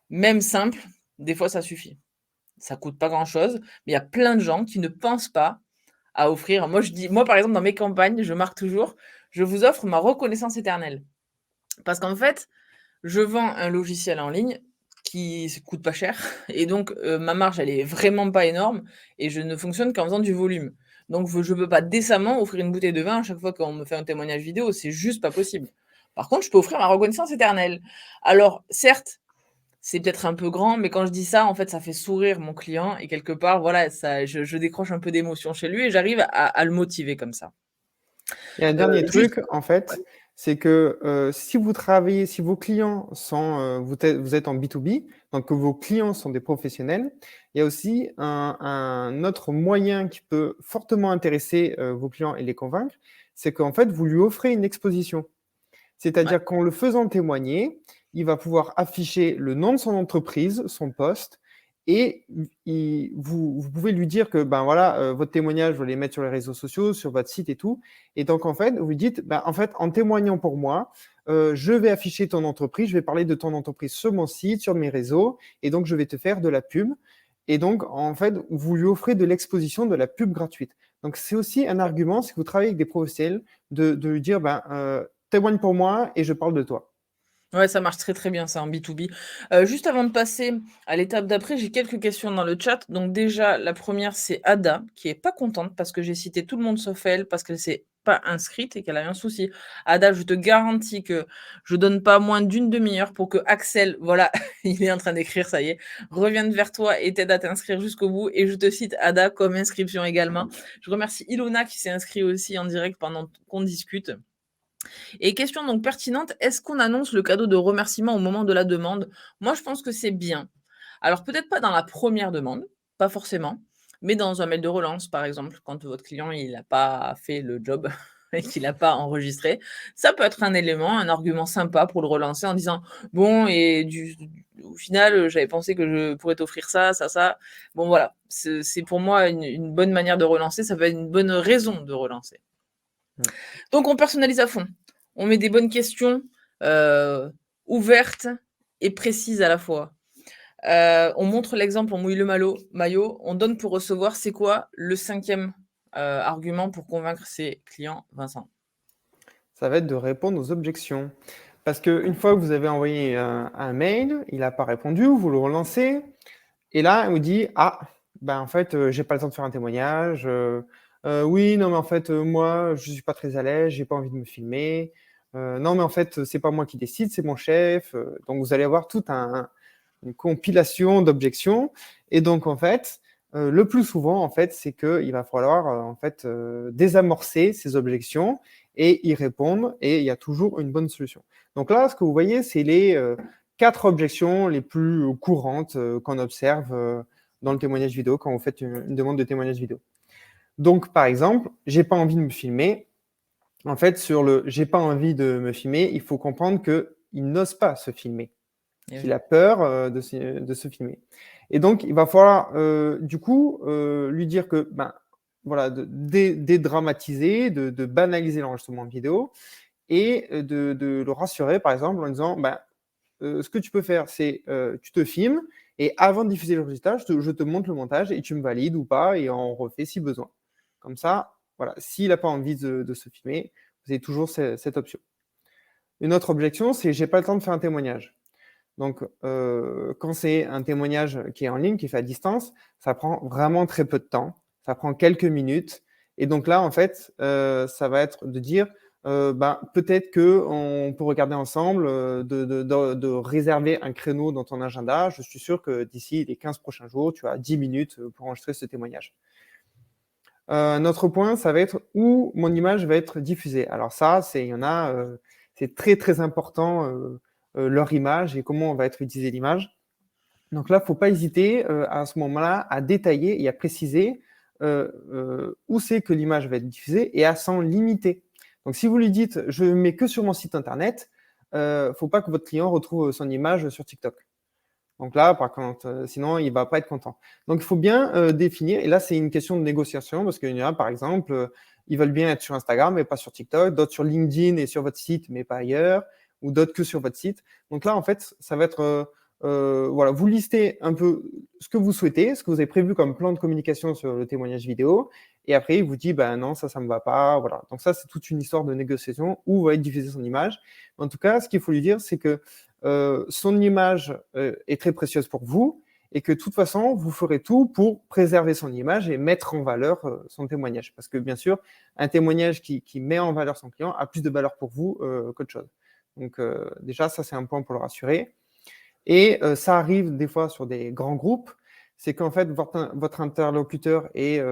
même simple, des fois ça suffit. Ça coûte pas grand chose, mais il y a plein de gens qui ne pensent pas à offrir moi, par exemple, dans mes campagnes, je marque toujours: «Je vous offre ma reconnaissance éternelle». Parce qu'en fait, je vends un logiciel en ligne qui coûte pas cher et donc ma marge, elle est vraiment pas énorme et je ne fonctionne qu'en faisant du volume. Donc je peux pas décemment offrir une bouteille de vin à chaque fois qu'on me fait un témoignage vidéo, c'est juste pas possible. Par contre, je peux offrir ma reconnaissance éternelle. Alors certes, c'est peut-être un peu grand, mais quand je dis ça, en fait, ça fait sourire mon client et quelque part, voilà, ça je décroche un peu d'émotion chez lui et j'arrive à le motiver comme ça. Il y a un dernier Juste truc, en ouais. fait, c'est que si vous travaillez, si vos clients sont, vous êtes en B2B, donc que vos clients sont des professionnels, il y a aussi un autre moyen qui peut fortement intéresser vos clients et les convaincre, c'est qu'en fait, vous lui offrez une exposition. Ouais. C'est-à-dire qu'en le faisant témoigner, il va pouvoir afficher le nom de son entreprise, son poste, et vous pouvez lui dire que ben voilà, votre témoignage, vous allez mettre sur les réseaux sociaux, sur votre site et tout. Et donc en fait, vous lui dites, ben, en fait, en témoignant pour moi, je vais afficher ton entreprise, je vais parler de ton entreprise sur mon site, sur mes réseaux, et donc je vais te faire de la pub. Et donc en fait, vous lui offrez de l'exposition, de la pub gratuite. Donc c'est aussi un argument, si vous travaillez avec des professionnels, de lui dire, ben, témoigne pour moi et je parle de toi. Ouais, ça marche très, très bien ça en B2B. Juste avant de passer à l'étape d'après, j'ai quelques questions dans le chat. Donc déjà, la première c'est Ada qui est pas contente parce que j'ai cité tout le monde sauf elle, parce qu'elle s'est pas inscrite et qu'elle a eu un souci. Ada, je te garantis que je donne pas moins d'une demi-heure pour que Axel, voilà, il est en train d'écrire, ça y est, revienne vers toi et t'aide à t'inscrire jusqu'au bout et je te cite Ada comme inscription également. Je remercie Ilona qui s'est inscrit aussi en direct pendant qu'on discute. Et question donc pertinente, est-ce qu'on annonce le cadeau de remerciement au moment de la demande? Moi, je pense que c'est bien. Alors peut-être pas dans la première demande, pas forcément, mais dans un mail de relance, par exemple, quand votre client il n'a pas fait le job et qu'il n'a pas enregistré, ça peut être un élément, un argument sympa pour le relancer en disant: «Bon et au final, j'avais pensé que je pourrais t'offrir ça, ça, ça». Bon voilà, c'est pour moi une bonne manière de relancer, ça peut être une bonne raison de relancer. Mm. Donc on personnalise à fond. On met des bonnes questions, heu, ouvertes et précises à la fois. On montre l'exemple, on mouille le maillot, on donne pour recevoir. C'est quoi le 5e, argument pour convaincre ses clients, Vincent? Ça va être de répondre aux objections. Parce qu'une fois que vous avez envoyé un mail, il n'a pas répondu, vous le relancez, et là, il vous dit, ah, ben en fait, j'ai pas le temps de faire un témoignage. Oui, non, mais en fait, moi, je suis pas très à l'aise, j'ai pas envie de me filmer. Non, mais en fait, c'est pas moi qui décide, c'est mon chef. Donc, vous allez avoir toute une compilation d'objections. Et donc, en fait, le plus souvent, en fait, c'est qu'il va falloir en fait désamorcer ces objections et y répondre. Et il y a toujours une bonne solution. Donc là, ce que vous voyez, c'est les 4 objections les plus courantes qu'on observe dans le témoignage vidéo quand vous faites une demande de témoignage vidéo. Donc, par exemple, j'ai pas envie de me filmer. En fait, sur le j'ai pas envie de me filmer, il faut comprendre qu'il n'ose pas se filmer, Eh qu'il oui. a peur de se filmer. Et donc, il va falloir du coup lui dire que ben, voilà, de dédramatiser, de banaliser l'enregistrement vidéo et de le rassurer, par exemple, en disant ben, ce que tu peux faire, c'est tu te filmes et avant de diffuser le résultat, je te montre le montage et tu me valides ou pas et on refait si besoin. Comme ça, voilà, s'il n'a pas envie de se filmer, vous avez toujours cette option. Une autre objection, c'est j'ai pas le temps de faire un témoignage. Donc, quand c'est un témoignage qui est en ligne, qui est fait à distance, ça prend vraiment très peu de temps. Ça prend quelques minutes. Et donc là, en fait, ça va être de dire, ben, peut-être qu'on peut regarder ensemble, de réserver un créneau dans ton agenda. Je suis sûr que d'ici les 15 prochains jours, tu as 10 minutes pour enregistrer ce témoignage. Un autre point, ça va être où mon image va être diffusée. Alors ça, il y en a, c'est très très important leur image et comment on va être utilisé l'image. Donc là, il ne faut pas hésiter à ce moment-là à détailler et à préciser où c'est que l'image va être diffusée et à s'en limiter. Donc si vous lui dites je ne mets que sur mon site internet, il ne faut pas que votre client retrouve son image sur TikTok. Donc là, par contre, sinon, il ne va pas être content. Donc, il faut bien définir. Et là, c'est une question de négociation parce qu'il y en a, par exemple, ils veulent bien être sur Instagram, mais pas sur TikTok. D'autres sur LinkedIn et sur votre site, mais pas ailleurs. Ou d'autres que sur votre site. Donc là, en fait, ça va être, voilà, vous listez un peu ce que vous souhaitez, ce que vous avez prévu comme plan de communication sur le témoignage vidéo. Et après, il vous dit, ben non, ça ne me va pas. Voilà. Donc ça, c'est toute une histoire de négociation où va être diffusée son image. En tout cas, ce qu'il faut lui dire, c'est que son image est très précieuse pour vous et que de toute façon, vous ferez tout pour préserver son image et mettre en valeur son témoignage. Parce que bien sûr, un témoignage qui met en valeur son client a plus de valeur pour vous qu'autre chose. Donc déjà, ça c'est un point pour le rassurer. Et ça arrive des fois sur des grands groupes, c'est qu'en fait, votre interlocuteur est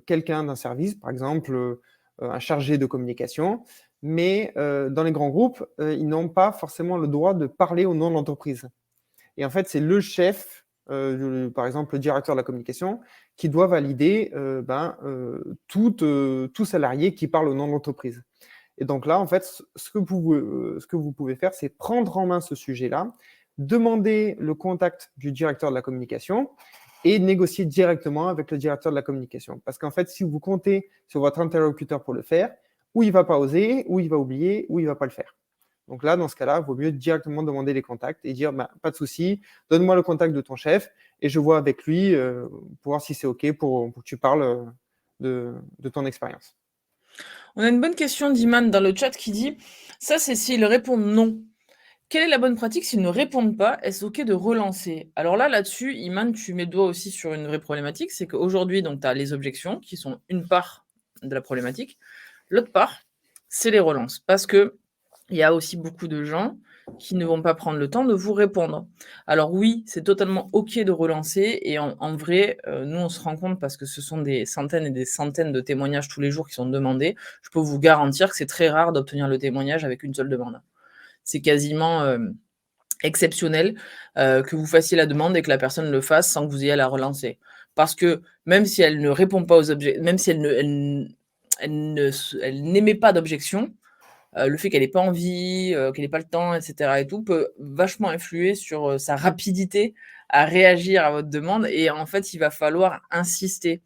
quelqu'un d'un service, par exemple un chargé de communication, mais dans les grands groupes, ils n'ont pas forcément le droit de parler au nom de l'entreprise. Et en fait, c'est le chef, par exemple le directeur de la communication, qui doit valider tout salarié qui parle au nom de l'entreprise. Et donc là, en fait, ce que vous pouvez faire, c'est prendre en main ce sujet-là, demander le contact du directeur de la communication et négocier directement avec le directeur de la communication. Parce qu'en fait, si vous comptez sur votre interlocuteur pour le faire, ou il ne va pas oser, ou il va oublier, ou il ne va pas le faire. Donc là, dans ce cas-là, il vaut mieux directement demander les contacts et dire pas de souci, donne-moi le contact de ton chef et je vois avec lui pour voir si c'est OK pour que tu parles de ton expérience. On a une bonne question d'Iman dans le chat qui dit ça, c'est s'ils répondent non. Quelle est la bonne pratique s'ils ne répondent pas? Est-ce OK de relancer? Alors là-dessus, Iman, tu mets le doigt aussi sur une vraie problématique, c'est qu'aujourd'hui, donc tu as les objections qui sont une part de la problématique. L'autre part, c'est les relances. Parce qu'il y a aussi beaucoup de gens qui ne vont pas prendre le temps de vous répondre. Alors oui, c'est totalement OK de relancer et en vrai, nous, on se rend compte parce que ce sont des centaines et des centaines de témoignages tous les jours qui sont demandés. Je peux vous garantir que c'est très rare d'obtenir le témoignage avec une seule demande. C'est quasiment exceptionnel que vous fassiez la demande et que la personne le fasse sans que vous ayez à la relancer. Parce que même si elle ne répond pas aux objections, même si elle n'émet pas d'objection, le fait qu'elle n'ait pas envie, qu'elle n'ait pas le temps, etc. et tout, peut vachement influer sur sa rapidité à réagir à votre demande. Et en fait, il va falloir insister,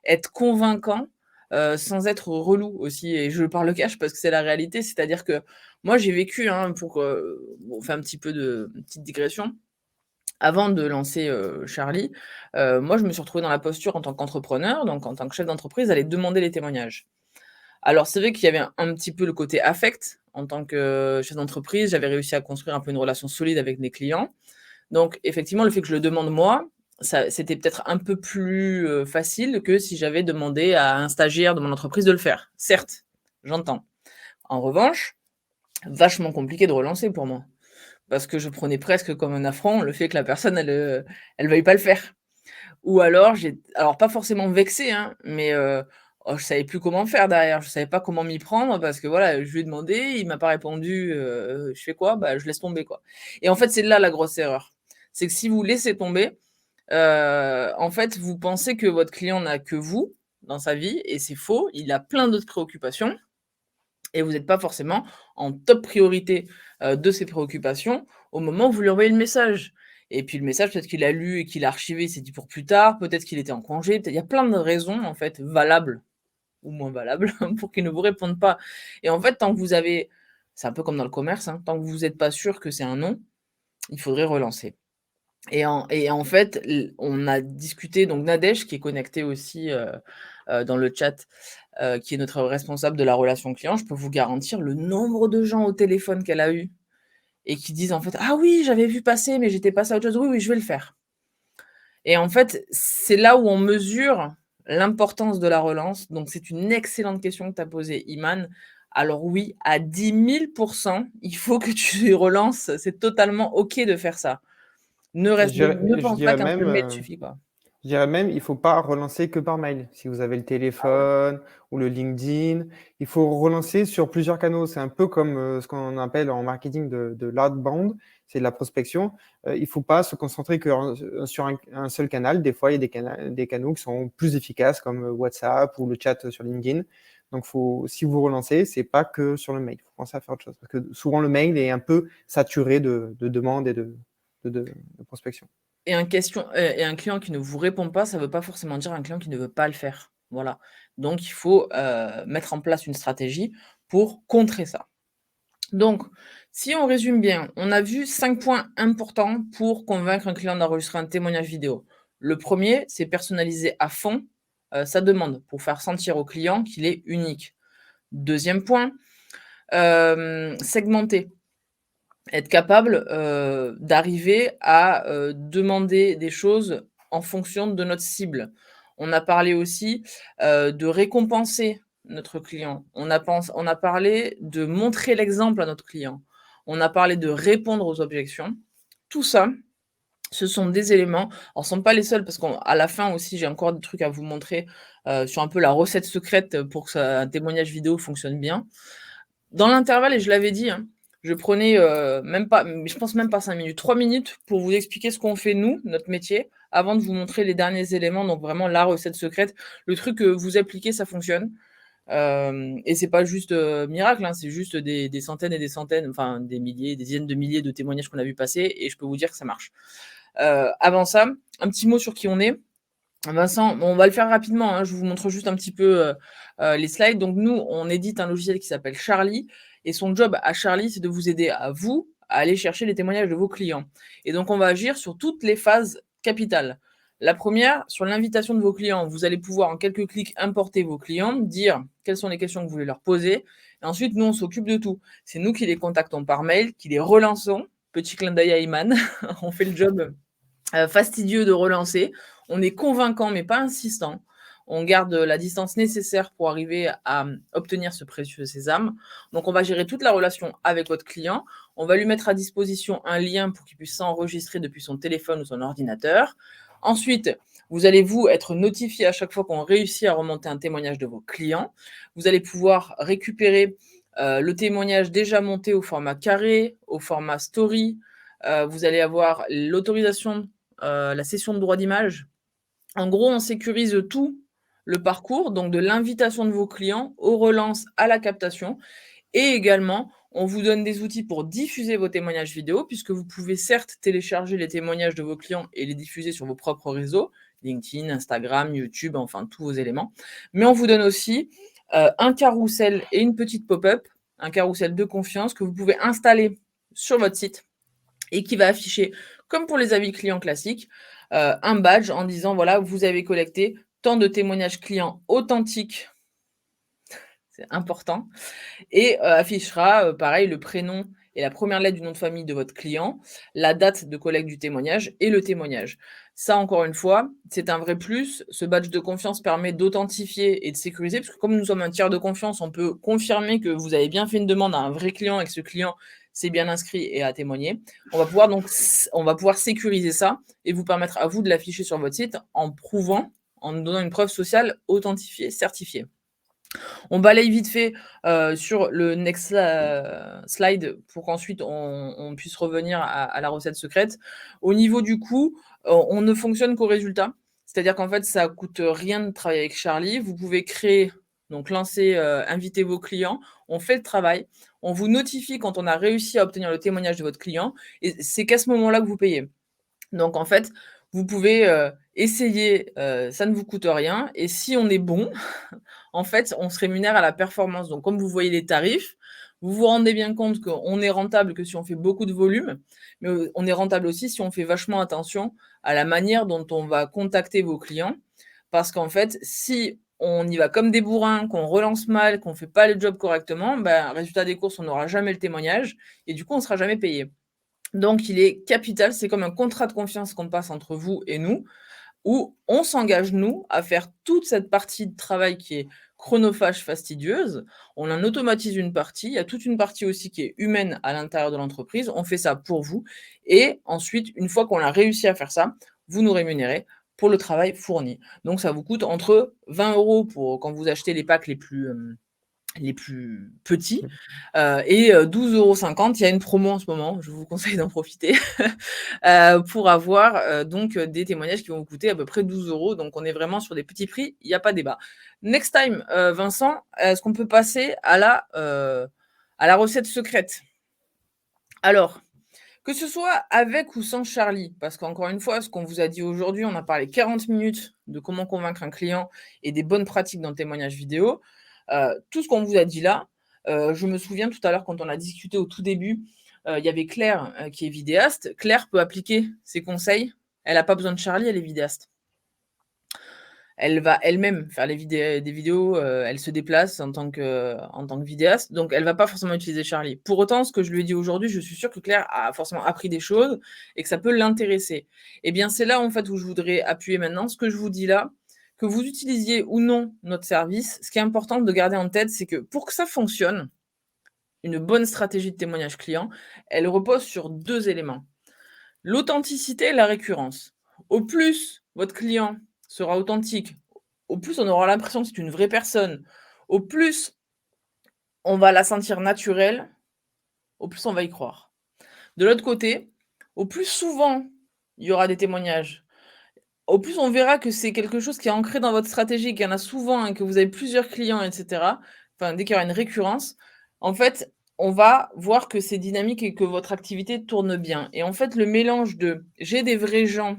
être convaincant sans être relou aussi. Et je parle cash parce que c'est la réalité. C'est-à-dire que moi, j'ai vécu, pour on fait un petit peu de une petite digression. Avant de lancer Charlie, moi, je me suis retrouvée dans la posture en tant qu'entrepreneur, donc en tant que chef d'entreprise, d'aller demander les témoignages. Alors, c'est vrai qu'il y avait un petit peu le côté affect. En tant que chef d'entreprise, j'avais réussi à construire un peu une relation solide avec mes clients. Donc, effectivement, le fait que je le demande moi, ça c'était peut-être un peu plus, facile que si j'avais demandé à un stagiaire de mon entreprise de le faire. Certes, j'entends. En revanche, vachement compliqué de relancer pour moi. Parce que je prenais presque comme un affront le fait que la personne, elle veuille pas le faire. Ou alors pas forcément vexée, mais je savais plus comment faire derrière. Je savais pas comment m'y prendre parce que voilà, je lui ai demandé, il m'a pas répondu, je fais quoi? Bah, je laisse tomber, quoi. Et en fait, c'est là la grosse erreur. C'est que si vous laissez tomber, en fait, vous pensez que votre client n'a que vous dans sa vie et c'est faux. Il a plein d'autres préoccupations et vous n'êtes pas forcément en top priorité, de ses préoccupations au moment où vous lui envoyez le message. Et puis le message, peut-être qu'il a lu et qu'il a archivé, il s'est dit pour plus tard, peut-être qu'il était en congé, il y a plein de raisons en fait valables ou moins valables pour qu'il ne vous réponde pas. Et en fait, tant que vous avez c'est un peu comme dans le commerce, tant que vous êtes pas sûr que c'est un non, il faudrait relancer. Et en fait, on a discuté donc Nadège qui est connectée aussi, dans le chat, qui est notre responsable de la relation client. Je peux vous garantir le nombre de gens au téléphone qu'elle a eu et qui disent en fait: «Ah oui, j'avais vu passer, mais j'étais passée à autre chose. Oui, oui, je vais le faire». Et en fait, c'est là où on mesure l'importance de la relance. Donc c'est une excellente question que tu as posée, Iman. Alors oui, à 10 000 %, il faut que tu relances. C'est totalement OK de faire ça. Et Ne je pense pas dirais qu'un seul même, mail suffit, quoi. il ne faut pas relancer que par mail. Si vous avez le Ah ouais. téléphone ou le LinkedIn, il faut relancer sur plusieurs canaux. C'est un peu comme ce qu'on appelle en marketing de l'outbound, c'est de la prospection. Il ne faut pas se concentrer que sur un seul canal. Des fois, il y a des canaux qui sont plus efficaces comme WhatsApp ou le chat sur LinkedIn. Donc, si vous relancez, ce n'est pas que sur le mail. Il faut penser à faire autre chose. Parce que souvent, le mail est un peu saturé de demandes et de prospection. Et un client qui ne vous répond pas, ça ne veut pas forcément dire un client qui ne veut pas le faire. Voilà. Donc il faut, mettre en place une stratégie pour contrer ça. Donc, si on résume bien, on a vu 5 points importants pour convaincre un client d'enregistrer un témoignage vidéo. Le premier, c'est personnaliser à fond, sa demande pour faire sentir au client qu'il est unique. Deuxième point, segmenter. Être capable, d'arriver à, demander des choses en fonction de notre cible. On a parlé aussi, de récompenser notre client. On a parlé de montrer l'exemple à notre client. On a parlé de répondre aux objections. Tout ça, ce sont des éléments alors ce ne sont pas les seuls parce qu'à la fin aussi, j'ai encore des trucs à vous montrer, sur un peu la recette secrète, pour que ça un témoignage vidéo fonctionne bien. dans l'intervalle, et je l'avais dit, hein, je prenais même pas, je pense même pas 5 minutes, 3 minutes pour vous expliquer ce qu'on fait nous, notre métier, avant de vous montrer les derniers éléments, donc vraiment la recette secrète, le truc que vous appliquez, ça fonctionne. Et c'est pas juste miracle, hein, c'est juste des centaines et des centaines, enfin des milliers, des dizaines de milliers de témoignages qu'on a vu passer, et je peux vous dire que ça marche. Avant ça, un petit mot sur qui on est. Vincent, bon, on va le faire rapidement, hein, je vous montre juste un petit peu les slides. Donc nous, on édite un logiciel qui s'appelle Charlie, et son job à Charlie, c'est de vous aider à vous à aller chercher les témoignages de vos clients. Et donc on va agir sur toutes les phases capitales. La première, sur l'invitation de vos clients. Vous allez pouvoir en quelques clics importer vos clients, dire quelles sont les questions que vous voulez leur poser, et ensuite nous on s'occupe de tout. C'est nous qui les contactons par mail, qui les relançons. Petit clin d'œil à Iman, on fait le job fastidieux de relancer. On est convaincant mais pas insistant. On garde la distance nécessaire pour arriver à obtenir ce précieux sésame. Donc on va gérer toute la relation avec votre client. On va lui mettre à disposition un lien pour qu'il puisse s'enregistrer depuis son téléphone ou son ordinateur. Ensuite, vous allez vous être notifié à chaque fois qu'on réussit à remonter un témoignage de vos clients. Vous allez pouvoir récupérer le témoignage déjà monté au format carré, au format story. Vous allez avoir l'autorisation, la cession de droit d'image. En gros, on sécurise tout le parcours, donc de l'invitation de vos clients aux relances à la captation, et également, on vous donne des outils pour diffuser vos témoignages vidéo, puisque vous pouvez certes télécharger les témoignages de vos clients et les diffuser sur vos propres réseaux, LinkedIn, Instagram, YouTube, enfin tous vos éléments. Mais on vous donne aussi un carrousel et une petite pop-up, un carrousel de confiance que vous pouvez installer sur votre site et qui va afficher, comme pour les avis clients classiques, un badge en disant voilà, vous avez collecté tant de témoignages clients authentiques, c'est important, et affichera pareil le prénom et la première lettre du nom de famille de votre client, la date de collecte du témoignage et le témoignage. Ça, encore une fois, c'est un vrai plus. Ce badge de confiance permet d'authentifier et de sécuriser, parce que comme nous sommes un tiers de confiance, on peut confirmer que vous avez bien fait une demande à un vrai client et que ce client s'est bien inscrit et a témoigné. On va pouvoir sécuriser ça et vous permettre à vous de l'afficher sur votre site en prouvant, en donnant une preuve sociale authentifiée, certifiée. On balaye vite fait sur le next slide pour qu'ensuite on puisse revenir à la recette secrète. Au niveau du coût, on ne fonctionne qu'au résultat. C'est-à-dire qu'en fait, ça coûte rien de travailler avec Charlie. Vous pouvez créer, donc lancer, inviter vos clients. On fait le travail. On vous notifie quand on a réussi à obtenir le témoignage de votre client et c'est qu'à ce moment-là que vous payez. Donc en fait, vous pouvez, essayer, ça ne vous coûte rien, et si on est bon, en fait, on se rémunère à la performance. Donc comme vous voyez les tarifs, vous vous rendez bien compte qu'on est rentable que si on fait beaucoup de volume, mais, on est rentable aussi si on fait vachement attention à la manière dont on va contacter vos clients. Parce qu'en fait, si on y va comme des bourrins, qu'on relance mal, qu'on fait pas le job correctement, ben, résultat des courses, on n'aura jamais le témoignage et du coup, on sera jamais payé. Donc il est capital, c'est comme un contrat de confiance qu'on passe entre vous et nous, où on s'engage, nous, à faire toute cette partie de travail qui est chronophage, fastidieuse. On en automatise une partie, il y a toute une partie aussi qui est humaine à l'intérieur de l'entreprise. On fait ça pour vous et ensuite, une fois qu'on a réussi à faire ça, vous nous rémunérez pour le travail fourni. Donc ça vous coûte entre 20 € pour quand vous achetez les packs les plus petits, et 12,50 €. Il y a une promo en ce moment, je vous conseille d'en profiter, pour avoir, donc des témoignages qui vont vous coûter à peu près 12 €. Donc on est vraiment sur des petits prix, il y a pas débat. Next time, Vincent, est-ce qu'on peut passer à la recette secrète? Alors, que ce soit avec ou sans Charlie, parce qu'encore une fois, ce qu'on vous a dit aujourd'hui, on a parlé 40 minutes de comment convaincre un client et des bonnes pratiques dans le témoignage vidéo. Tout ce qu'on vous a dit là, je me souviens tout à l'heure quand on a discuté au tout début, il y avait Claire, qui est vidéaste. Claire peut appliquer ces conseils. Elle a pas besoin de Charlie, elle est vidéaste. Elle va elle-même faire des vidéos, elle se déplace en tant que vidéaste, donc elle va pas forcément utiliser Charlie. Pour autant, ce que je lui ai dit aujourd'hui, je suis sûre que Claire a forcément appris des choses et que ça peut l'intéresser. Eh bien, c'est là, en fait, où je voudrais appuyer maintenant. Ce que je vous dis là, que vous utilisiez ou non notre service, ce qui est important de garder en tête, c'est que pour que ça fonctionne, une bonne stratégie de témoignage client, elle repose sur 2 éléments: l'authenticité et la récurrence. Au plus votre client sera authentique, au plus on aura l'impression que c'est une vraie personne, au plus on va la sentir naturelle, au plus on va y croire. De l'autre côté, au plus souvent il y aura des témoignages, au plus on verra que c'est quelque chose qui est ancré dans votre stratégie, qu'il y en a souvent et que vous avez plusieurs clients et cetera, enfin dès qu'il y aura une récurrence, en fait, on va voir que c'est dynamique et que votre activité tourne bien et en fait, le mélange de j'ai des vrais gens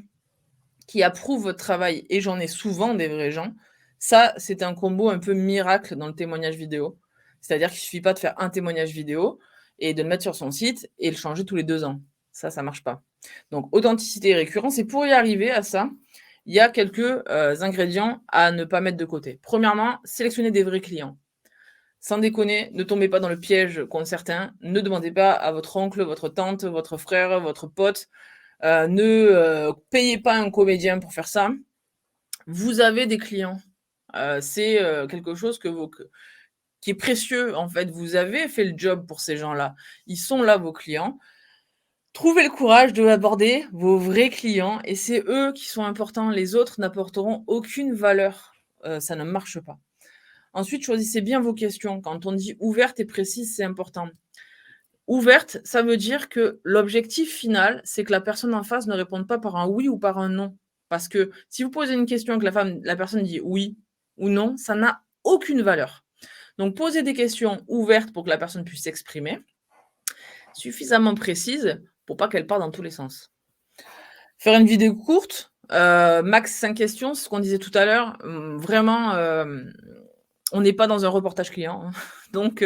qui approuvent votre travail et j'en ai souvent des vrais gens, ça, c'est un combo un peu miracle dans le témoignage vidéo. C'est-à-dire qu'il suffit pas de faire un témoignage vidéo et de le mettre sur son site et le changer tous les 2 ans. Ça marche pas. Donc authenticité et récurrence et pour y arriver à ça, il y a quelques, ingrédients à ne pas mettre de côté. Premièrement, sélectionner des vrais clients. Sans déconner, ne tombez pas dans le piège qu'ont certains. Ne demandez pas à votre oncle, votre tante, votre frère, votre pote, ne payez pas un comédien pour faire ça. Vous avez des clients. C'est, quelque chose qui est précieux, en fait. Vous avez fait le job pour ces gens-là. Ils sont là, vos clients. Trouvez le courage de aborder vos vrais clients et c'est eux qui sont importants. Les autres n'apporteront aucune valeur. Ça ne marche pas. Ensuite, choisissez bien vos questions. Quand on dit ouverte et précise, c'est important. Ouverte, ça veut dire que l'objectif final, c'est que la personne en face ne réponde pas par un oui ou par un non. Parce que si vous posez une question et que la personne dit oui ou non, ça n'a aucune valeur. Donc, posez des questions ouvertes pour que la personne puisse s'exprimer, suffisamment précises pour pas qu'elle parte dans tous les sens. Faire une vidéo courte, max 5 questions, c'est ce qu'on disait tout à l'heure. Vraiment, on n'est pas dans un reportage client, hein. Donc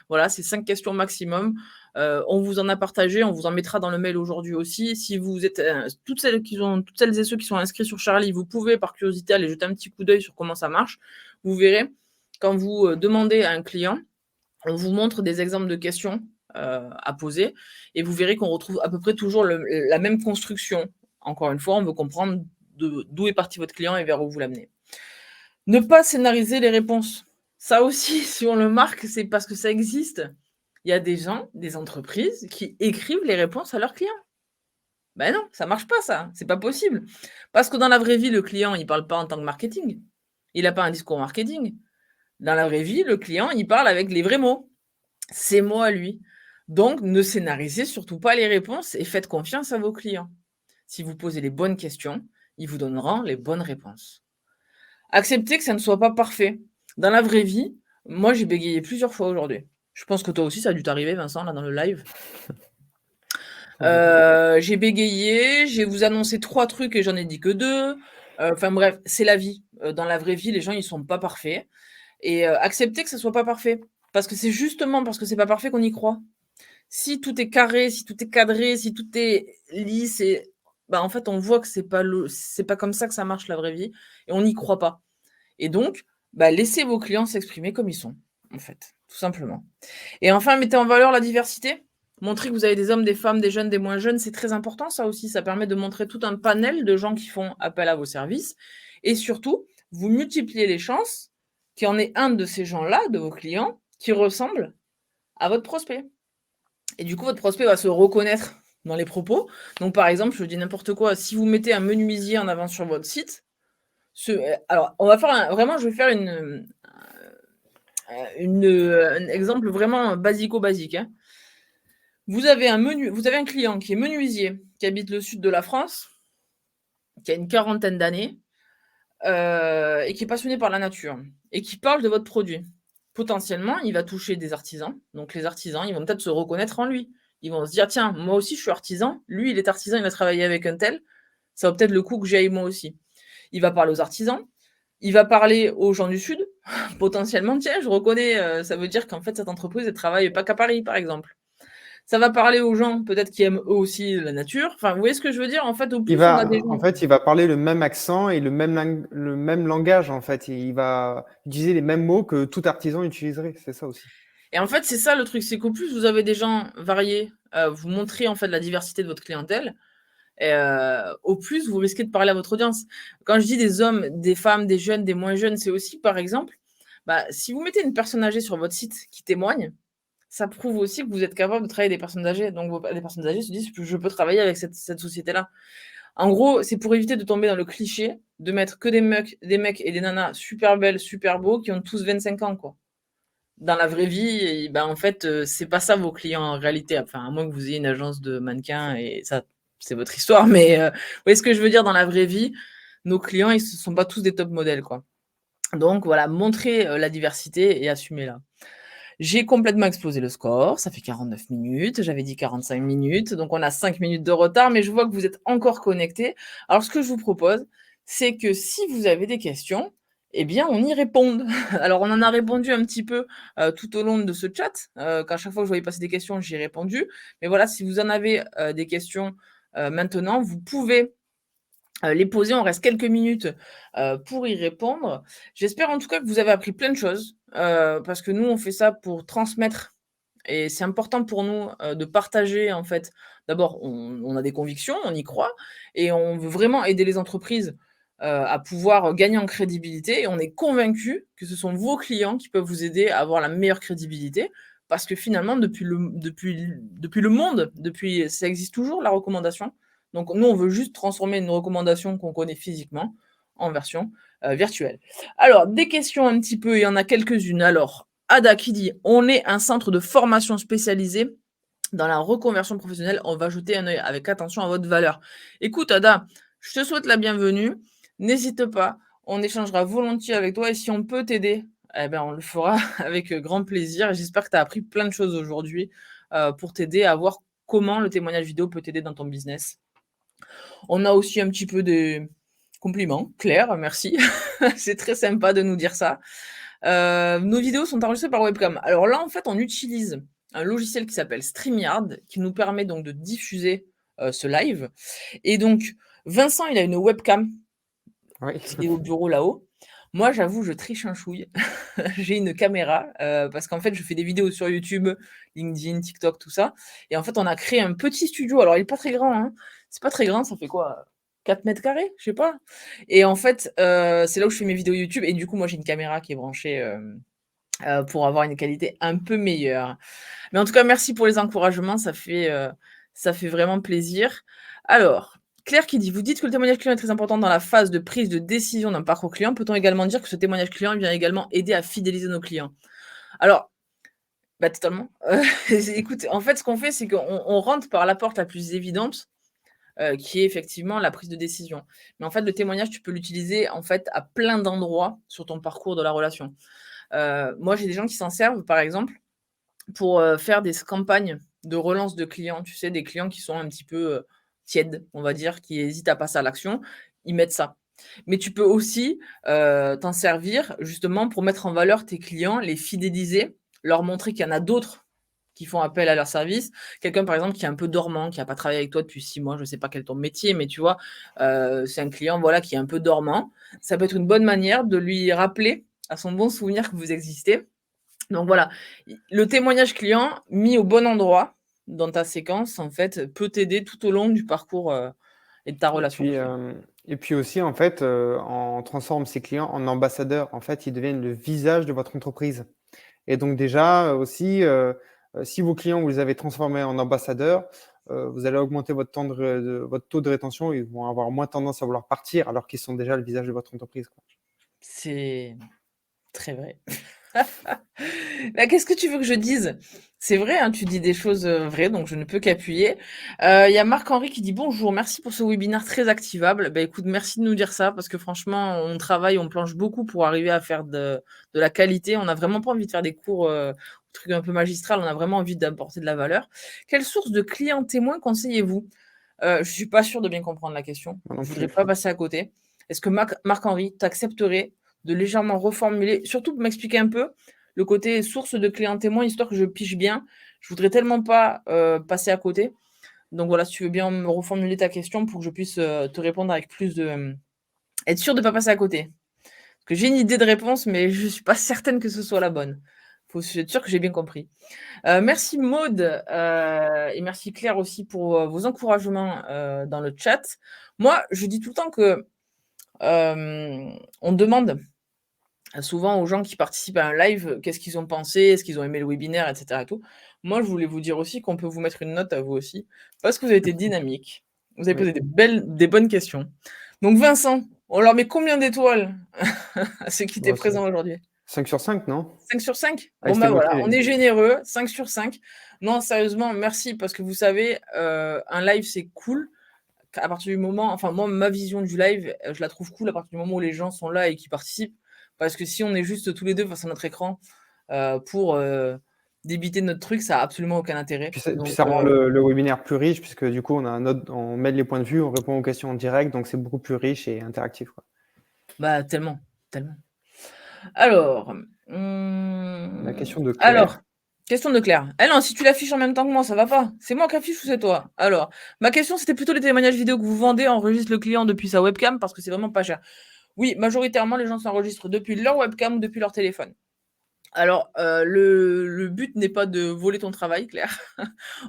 voilà, c'est 5 questions maximum. On vous en a partagé, on vous en mettra dans le mail aujourd'hui aussi. Si vous êtes, toutes celles et ceux qui sont inscrits sur Charlie, vous pouvez par curiosité aller jeter un petit coup d'œil sur comment ça marche. Vous verrez, quand vous, demandez à un client, on vous montre des exemples de questions, à poser et vous verrez qu'on retrouve à peu près toujours la même construction. Encore une fois, on veut comprendre d'où est parti votre client et vers où vous l'amenez. Ne pas scénariser les réponses. Ça aussi, si on le marque, c'est parce que ça existe. Il y a des gens, des entreprises qui écrivent les réponses à leurs clients. Ben non, ça marche pas ça, c'est pas possible. Parce que dans la vraie vie, le client, il parle pas en tant que marketing. Il a pas un discours marketing. Dans la vraie vie, le client, il parle avec les vrais mots. Ses mots à lui. Donc, ne scénarisez surtout pas les réponses et faites confiance à vos clients. Si vous posez les bonnes questions, ils vous donneront les bonnes réponses. Acceptez que ça ne soit pas parfait. Dans la vraie vie, moi, j'ai bégayé plusieurs fois aujourd'hui. Je pense que toi aussi, ça a dû t'arriver, Vincent, là, dans le live. Oui. J'ai bégayé, j'ai vous annoncé 3 trucs et j'en ai dit que 2. Enfin bref, c'est la vie. Dans la vraie vie, les gens, ils sont pas parfaits et acceptez que ça soit pas parfait. Parce que c'est justement parce que c'est pas parfait qu'on y croit. Si tout est carré, si tout est cadré, si tout est lisse et bah, en fait, on voit que c'est pas comme ça que ça marche la vraie vie et on n'y croit pas. Et donc, bah, laissez vos clients s'exprimer comme ils sont, en fait, tout simplement. Et enfin, mettez en valeur la diversité. Montrez que vous avez des hommes, des femmes, des jeunes, des moins jeunes, c'est très important ça aussi. Ça permet de montrer tout un panel de gens qui font appel à vos services. Et surtout, vous multipliez les chances qu'il y en ait un de ces gens-là, de vos clients, qui ressemble à votre prospect. Et du coup, votre prospect va se reconnaître dans les propos. Donc, par exemple, je dis n'importe quoi, si vous mettez un menuisier en avant sur votre site, alors, on va faire vraiment, je vais faire un exemple vraiment basico-basique, hein. Vous avez un client qui est menuisier, qui habite le sud de la France, qui a une quarantaine d'années, et qui est passionné par la nature et qui parle de votre produit. Potentiellement, il va toucher des artisans. Donc les artisans, ils vont peut-être se reconnaître en lui. Ils vont se dire: «Tiens, moi aussi je suis artisan, lui il est artisan, il a travaillé avec un tel, ça vaut peut-être le coup que j'y aille moi aussi». Il va parler aux artisans, il va parler aux gens du sud, potentiellement: «Tiens, je reconnais, ça veut dire qu'en fait cette entreprise, elle travaille pas qu'à Paris», par exemple. Ça va parler aux gens peut-être qui aiment eux aussi la nature. Enfin, vous voyez ce que je veux dire? En fait, au plus on a des En gens. fait, il va parler le même accent et le même langage, en fait. Et il va utiliser les mêmes mots que tout artisan utiliserait. C'est ça aussi. Et en fait, c'est ça le truc, c'est qu'au plus vous avez des gens variés, vous montrez en fait la diversité de votre clientèle et au plus vous risquez de parler à votre audience. Quand je dis des hommes, des femmes, des jeunes, des moins jeunes, c'est aussi par exemple, bah, si vous mettez une personne âgée sur votre site qui témoigne, ça prouve aussi que vous êtes capable de travailler avec des personnes âgées. Donc vos les personnes âgées se disent: «Je peux travailler avec cette société-là». En gros, c'est pour éviter de tomber dans le cliché de mettre que des mecs et des nanas super belles, super beaux qui ont tous 25 ans, quoi. dans la vraie vie, et ben, en fait, c'est pas ça vos clients en réalité. Enfin, à moins que vous ayez une agence de mannequins et ça, c'est votre histoire. Mais vous voyez ce que je veux dire, dans la vraie vie, nos clients, ils ne sont pas tous des top modèles, quoi. Donc voilà, montrer la diversité et assumez-la. J'ai complètement explosé le score, ça fait 49 minutes, j'avais dit 45 minutes, donc on a 5 minutes de retard, mais je vois que vous êtes encore connectés. Alors ce que je vous propose, c'est que si vous avez des questions, eh bien on y réponde. Alors on en a répondu un petit peu tout au long de ce chat, qu'à chaque fois que je voyais passer des questions, j'y ai répondu. Mais voilà, si vous en avez des questions maintenant, vous pouvez les poser. On reste quelques minutes pour y répondre. J'espère en tout cas que vous avez appris plein de choses, parce que nous, on fait ça pour transmettre et c'est important pour nous de partager en fait. D'abord, on a des convictions, on y croit et on veut vraiment aider les entreprises à pouvoir gagner en crédibilité et on est convaincus que ce sont vos clients qui peuvent vous aider à avoir la meilleure crédibilité parce que finalement depuis le monde, depuis ça existe toujours la recommandation. Donc nous, on veut juste transformer une recommandation qu'on connaît physiquement en version virtuelle. Alors, des questions un petit peu, il y en a quelques-unes. Alors, Ada qui dit: «On est un centre de formation spécialisé dans la reconversion professionnelle. On va jeter un œil avec attention à votre valeur». Écoute Ada, je te souhaite la bienvenue. N'hésite pas, on échangera volontiers avec toi et si on peut t'aider, eh ben, on le fera avec grand plaisir et j'espère que tu as appris plein de choses aujourd'hui, pour t'aider à voir comment le témoignage vidéo peut t'aider dans ton business. On a aussi un petit peu des compliments. Claire, merci. C'est très sympa de nous dire ça. Nos vidéos sont enregistrées par webcam. Alors là, en fait, on utilise un logiciel qui s'appelle StreamYard, qui nous permet donc de diffuser ce live. Et donc, Vincent, il a une webcam Oui. qui est au bureau là-haut. Moi, j'avoue, je triche un chouille. J'ai une caméra parce qu'en fait, je fais des vidéos sur YouTube, LinkedIn, TikTok, tout ça. Et en fait, on a créé un petit studio. Alors, il est pas très grand, hein. C'est pas très grand, ça fait quoi? 4 mètres carrés? Je sais pas. Et en fait, c'est là où je fais mes vidéos YouTube et du coup, moi, j'ai une caméra qui est branchée, pour avoir une qualité un peu meilleure. Mais en tout cas, merci pour les encouragements, ça fait vraiment plaisir. Alors, Claire qui dit: «Vous dites que le témoignage client est très important dans la phase de prise de décision d'un parcours client. Peut-on également dire que ce témoignage client vient également aider à fidéliser nos clients?» Alors, bah, totalement. Écoute, en fait, ce qu'on fait, c'est qu'on rentre par la porte la plus évidente, qui est effectivement la prise de décision. Mais en fait, le témoignage, tu peux l'utiliser, en fait, à plein d'endroits sur ton parcours de la relation. Moi, j'ai des gens qui s'en servent, par exemple, pour faire des campagnes de relance de clients. Tu sais, des clients qui sont un petit peu tièdes, on va dire, qui hésitent à passer à l'action, ils mettent ça. Mais tu peux aussi t'en servir justement pour mettre en valeur tes clients, les fidéliser, leur montrer qu'il y en a d'autres qui font appel à leurs services. Quelqu'un, par exemple, qui est un peu dormant, qui n'a pas travaillé avec toi depuis 6 mois, je ne sais pas quel est ton métier, mais tu vois, c'est un client voilà, qui est un peu dormant. Ça peut être une bonne manière de lui rappeler à son bon souvenir que vous existez. Donc voilà, le témoignage client mis au bon endroit dans ta séquence, en fait, peut t'aider tout au long du parcours et de ta Et relation puis, client. et puis aussi, en fait, on transforme ses clients en ambassadeurs. En fait, ils deviennent le visage de votre entreprise. Et donc déjà, aussi, si vos clients, vous les avez transformés en ambassadeurs, vous allez augmenter votre taux de rétention. Ils vont avoir moins tendance à vouloir partir alors qu'ils sont déjà le visage de votre entreprise, quoi. C'est très vrai. Bah, qu'est-ce que tu veux que je dise? C'est vrai, hein, tu dis des choses vraies, donc je ne peux qu'appuyer. Il y a Marc-Henri qui dit: «Bonjour, merci pour ce webinaire très activable». Bah, écoute, merci de nous dire ça parce que franchement, on travaille, on planche beaucoup pour arriver à faire de la qualité. On n'a vraiment pas envie de faire des cours, trucs un peu magistral, on a vraiment envie d'apporter de la valeur. Quelle source de clients témoins conseillez-vous? Je suis pas sûre de bien comprendre la question. Moi non Je voudrais plus. pas passer à côté. Est-ce que Marc-Henri, tu accepterais de légèrement reformuler, surtout pour m'expliquer un peu le côté source de clients témoins, histoire que je pige bien? Je voudrais tellement pas, passer à côté. Donc voilà, si tu veux bien me reformuler ta question pour que je puisse, te répondre avec plus de, être sûr de ne pas passer à côté. Parce que j'ai une idée de réponse, mais je suis pas certaine que ce soit la bonne. Faut être sûr que j'ai bien compris. Merci Maude, et merci Claire aussi pour, vos encouragements, dans le chat. Moi, je dis tout le temps que, on demande souvent aux gens qui participent à un live, qu'est-ce qu'ils ont pensé? Est-ce qu'ils ont aimé le webinaire et cetera et tout. Moi, je voulais vous dire aussi qu'on peut vous mettre une note à vous aussi, parce que vous avez été dynamique. Vous avez Oui. posé des bonnes questions. Donc Vincent, on leur met combien d'étoiles à ceux qui étaient Bon, présents aujourd'hui? 5 sur 5, non? 5 sur 5? Ah, Bon, c'était bah, voilà, motivé. on est généreux, 5 sur 5. Non, sérieusement, merci parce que vous savez, un live, c'est cool à partir du moment enfin, moi, ma vision du live, je la trouve cool à partir du moment où les gens sont là et qu'ils participent. Parce que si on est juste tous les 2 face à notre écran, pour, débiter notre truc, ça a absolument aucun intérêt. Puis Donc, ça rend le webinaire plus riche puisque du coup, on mêle les points de vue, on répond aux questions en direct, donc c'est beaucoup plus riche et interactif, quoi. bah, tellement, tellement. Alors, La question de alors, Claire. question de Claire. Eh non, si tu l'affiches en même temps que moi, ça va pas. C'est moi qui affiche ou c'est toi? Alors, ma question, c'était plutôt les témoignages vidéo que vous vendez, enregistre le client depuis sa webcam parce que c'est vraiment pas cher. Oui, majoritairement, les gens s'enregistrent depuis leur webcam ou depuis leur téléphone. Alors, le but n'est pas de voler ton travail, Claire.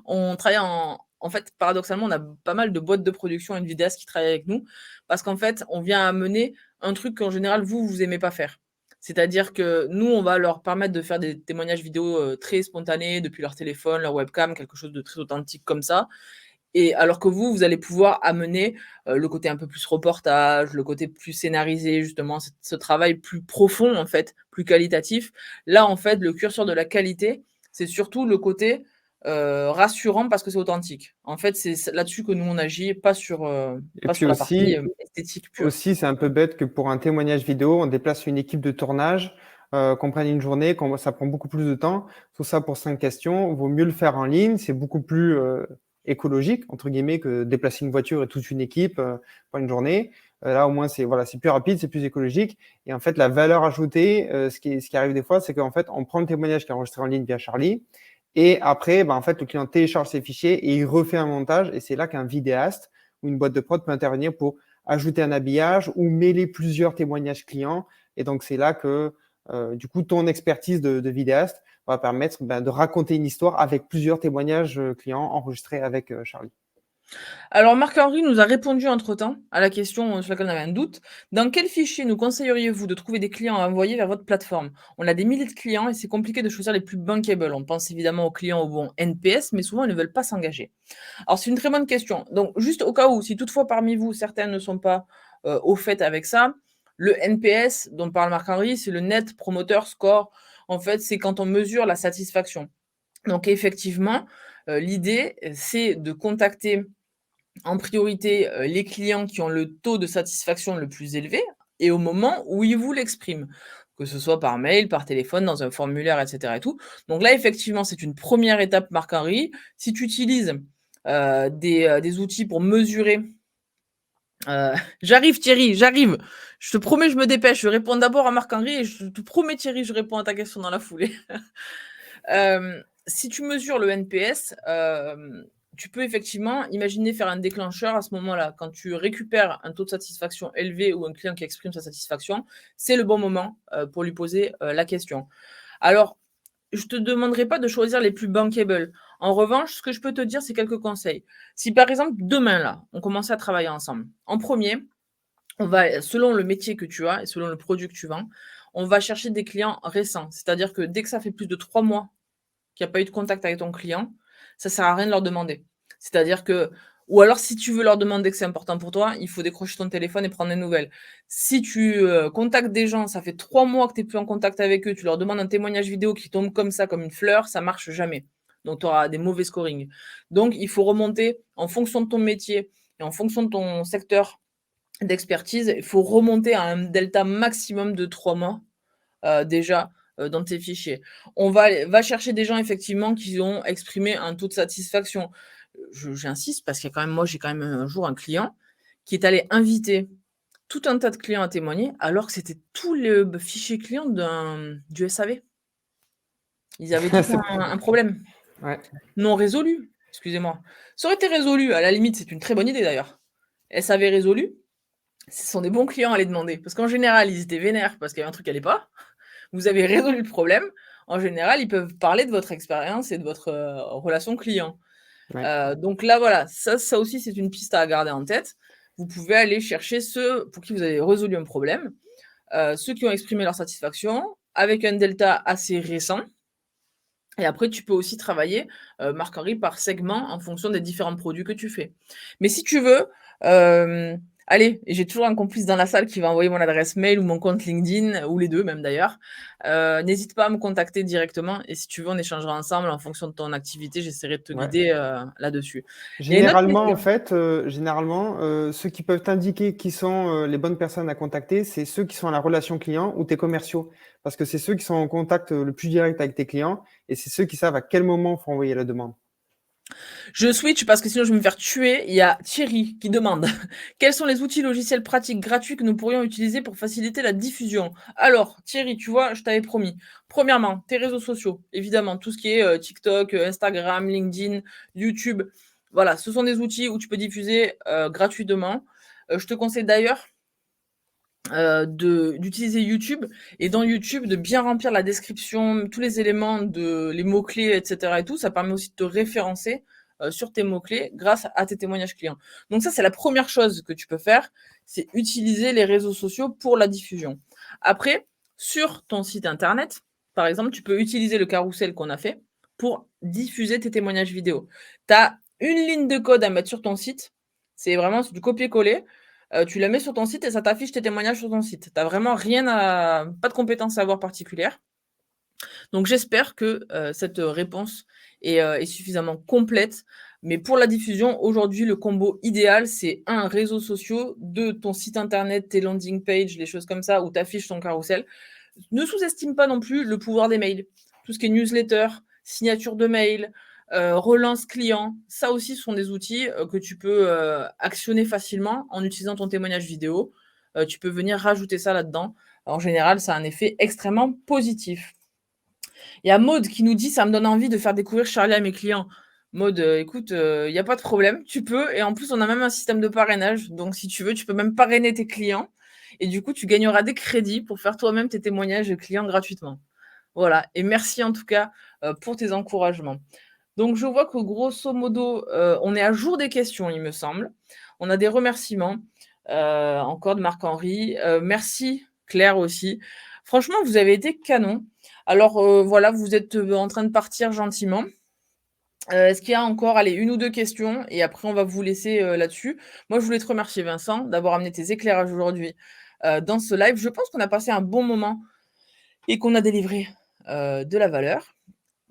On travaille en fait, paradoxalement, on a pas mal de boîtes de production et de vidéastes qui travaillent avec nous parce qu'en fait, on vient amener un truc qu'en général, vous aimez pas faire. C'est-à-dire que nous, on va leur permettre de faire des témoignages vidéo, très spontanés depuis leur téléphone, leur webcam, quelque chose de très authentique comme ça et alors que vous allez pouvoir amener, le côté un peu plus reportage, le côté plus scénarisé, justement, ce travail plus profond, en fait, plus qualitatif. Là, en fait, le curseur de la qualité, c'est surtout le côté, rassurant parce que c'est authentique. En fait, c'est là-dessus que nous on agit, Et pas puis sur la partie, aussi, esthétique pure. Aussi, c'est un peu bête que pour un témoignage vidéo, on déplace une équipe de tournage, qu'on prenne une journée, ça prend beaucoup plus de temps. Tout ça pour 5 questions. Vaut mieux le faire en ligne. C'est beaucoup plus écologique, entre guillemets, que déplacer une voiture et toute une équipe pour une journée. Là, au moins, c'est plus rapide, c'est plus écologique. Et en fait, la valeur ajoutée, ce qui arrive des fois, c'est qu'en fait, on prend le témoignage qui est enregistré en ligne via Charlie. Et après, en fait, le client télécharge ses fichiers et il refait un montage. Et c'est là qu'un vidéaste ou une boîte de prod peut intervenir pour ajouter un habillage ou mêler plusieurs témoignages clients. Et donc, c'est là que, du coup, ton expertise de vidéaste va permettre de raconter une histoire avec plusieurs témoignages clients enregistrés avec Charlie. Alors Marc-Henri nous a répondu entre-temps à la question, sur laquelle on avait un doute. Dans quel fichier nous conseilleriez-vous de trouver des clients à envoyer vers votre plateforme? On a des milliers de clients et c'est compliqué de choisir les plus bankable. On pense évidemment aux clients au bon NPS, mais souvent ils ne veulent pas s'engager. Alors c'est une très bonne question. Donc juste au cas où, si toutefois parmi vous, certains ne sont pas, au fait avec ça, le NPS dont parle Marc-Henri, c'est le Net Promoter Score. En fait, c'est quand on mesure la satisfaction. Donc effectivement, l'idée, c'est de contacter en priorité, les clients qui ont le taux de satisfaction le plus élevé et au moment où ils vous l'expriment, que ce soit par mail, par téléphone, dans un formulaire et cetera et tout. Donc là, effectivement, c'est une première étape Marc-Henri. Si tu utilises, des outils pour mesurer, j'arrive Thierry, j'arrive. Je te promets, je me dépêche. Je réponds d'abord à Marc-Henri et je te promets Thierry, je réponds à ta question dans la foulée. Si tu mesures le NPS, tu peux effectivement imaginer faire un déclencheur à ce moment-là. Quand tu récupères un taux de satisfaction élevé ou un client qui exprime sa satisfaction, c'est le bon moment, pour lui poser, la question. Alors, je te demanderai pas de choisir les plus bankable. En revanche, ce que je peux te dire, c'est quelques conseils. Si par exemple, demain là, on commençait à travailler ensemble. En premier, on va selon le métier que tu as et selon le produit que tu vends, on va chercher des clients récents. C'est-à-dire que dès que ça fait plus de 3 mois qu'il y a pas eu de contact avec ton client, ça sert à rien de leur demander. C'est-à-dire que ou alors si tu veux leur demander que c'est important pour toi, il faut décrocher ton téléphone et prendre des nouvelles. Si tu, contactes des gens, ça fait 3 mois que tu es plus en contact avec eux, tu leur demandes un témoignage vidéo qui tombe comme ça, comme une fleur, ça marche jamais. Donc tu auras des mauvais scoring. Donc il faut remonter en fonction de ton métier et en fonction de ton secteur d'expertise, il faut remonter à un delta maximum de 3 mois déjà, dans tes fichiers. Va chercher des gens effectivement qui ont exprimé un taux de satisfaction. J'insiste parce qu'il y a quand même moi, j'ai quand même un jour un client qui est allé inviter tout un tas de clients à témoigner, alors que c'était tout le fichier client du SAV. Ils avaient tous C'est un problème ouais. non résolu, excusez-moi. Ça aurait été résolu, à la limite, c'est une très bonne idée d'ailleurs. SAV résolu, ce sont des bons clients à les demander parce qu'en général, ils étaient vénères parce qu'il y avait un truc qui allait pas. Vous avez résolu le problème. En général, ils peuvent parler de votre expérience et de votre, relation client. Ouais. Donc là, voilà, ça aussi, c'est une piste à garder en tête. Vous pouvez aller chercher ceux pour qui vous avez résolu un problème, ceux qui ont exprimé leur satisfaction avec un delta assez récent et après tu peux aussi travailler, Marc-Henri, par segment en fonction des différents produits que tu fais. Mais si tu veux, Allez, et j'ai toujours un complice dans la salle qui va envoyer mon adresse mail ou mon compte LinkedIn, ou les 2 même d'ailleurs. N'hésite pas à me contacter directement et si tu veux, on échangera ensemble en fonction de ton activité. J'essaierai de te Ouais. guider, là-dessus. Il y a une autre Généralement, en question. fait, ceux qui peuvent t'indiquer qui sont, les bonnes personnes à contacter, c'est ceux qui sont à la relation client ou tes commerciaux. Parce que c'est ceux qui sont en contact, le plus direct avec tes clients et c'est ceux qui savent à quel moment faut envoyer la demande. Je switch parce que sinon je vais me faire tuer. Il y a Thierry qui demande: «Quels sont les outils logiciels pratiques gratuits que nous pourrions utiliser pour faciliter la diffusion?» Alors Thierry, tu vois, je t'avais promis. Premièrement, tes réseaux sociaux, évidemment, tout ce qui est, TikTok, Instagram, LinkedIn, YouTube. Voilà, ce sont des outils où tu peux diffuser, gratuitement. Je te conseille d'ailleurs, de d'utiliser YouTube et dans YouTube, de bien remplir la description, tous les éléments de les mots-clés et cetera et tout. Ça permet aussi de te référencer, sur tes mots-clés grâce à tes témoignages clients. Donc ça, c'est la première chose que tu peux faire, c'est utiliser les réseaux sociaux pour la diffusion. Après, sur ton site internet, par exemple, tu peux utiliser le carrousel qu'on a fait pour diffuser tes témoignages vidéo. Tu as une ligne de code à mettre sur ton site, c'est vraiment du copier-coller. Tu la mets sur ton site et ça t'affiche tes témoignages sur ton site. Tu as vraiment rien à pas de compétences à avoir particulières. Donc j'espère que, cette réponse est suffisamment complète. Mais pour la diffusion, aujourd'hui, le combo idéal, c'est 1 réseaux sociaux, 2 ton site internet, tes landing pages, les choses comme ça où tu affiches ton carrousel. Ne sous-estime pas non plus le pouvoir des mails. Tout ce qui est newsletter, signature de mail, relance client, ça aussi ce sont des outils, que tu peux, actionner facilement en utilisant ton témoignage vidéo. Tu peux venir rajouter ça là-dedans. En général, ça a un effet extrêmement positif. Il y a Maude qui nous dit: «Ça me donne envie de faire découvrir Charlie à mes clients». Maude, écoute, il y a pas de problème, tu peux et en plus on a même un système de parrainage, donc si tu veux, tu peux même parrainer tes clients et du coup tu gagneras des crédits pour faire toi-même tes témoignages clients gratuitement. Voilà et merci en tout cas, pour tes encouragements. Donc je vois que grosso modo, on est à jour des questions, il me semble. On a des remerciements, encore de Marc-Henri. Merci Claire aussi. Franchement, vous avez été canon. Alors, voilà, vous êtes, en train de partir gentiment. Est-ce qu'il y a encore, allez, 1 ou 2 questions et après on va vous laisser, là-dessus. Moi, je voulais te remercier Vincent d'avoir amené tes éclairages aujourd'hui, dans ce live. Je pense qu'on a passé un bon moment et qu'on a délivré, de la valeur.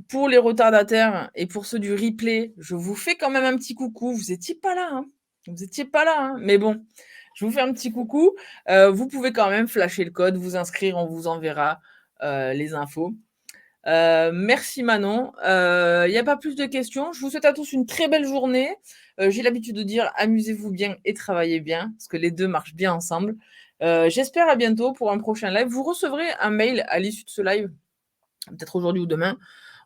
Pour les retardataires et pour ceux du replay, je vous fais quand même un petit coucou. Vous étiez pas là, hein. Vous étiez pas là, hein, mais bon, je vous fais un petit coucou. Vous pouvez quand même flasher le code, vous inscrire, on vous enverra, les infos. Merci Manon. Il y a pas plus de questions. Je vous souhaite à tous une très belle journée. J'ai l'habitude de dire: «Amusez-vous bien et travaillez bien», parce que les 2 marchent bien ensemble. J'espère à bientôt pour un prochain live. Vous recevrez un mail à l'issue de ce live, peut-être aujourd'hui ou demain,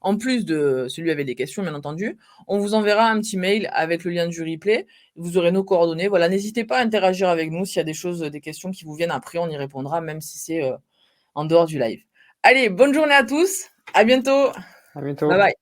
en plus de celui avec des questions, bien entendu. On vous enverra un petit mail avec le lien du replay. Vous aurez nos coordonnées. Voilà, n'hésitez pas à interagir avec nous s'il y a des choses, des questions qui vous viennent après, on y répondra, même si c'est, en dehors du live. Allez, bonne journée à tous. À bientôt. À Bye bientôt. bye.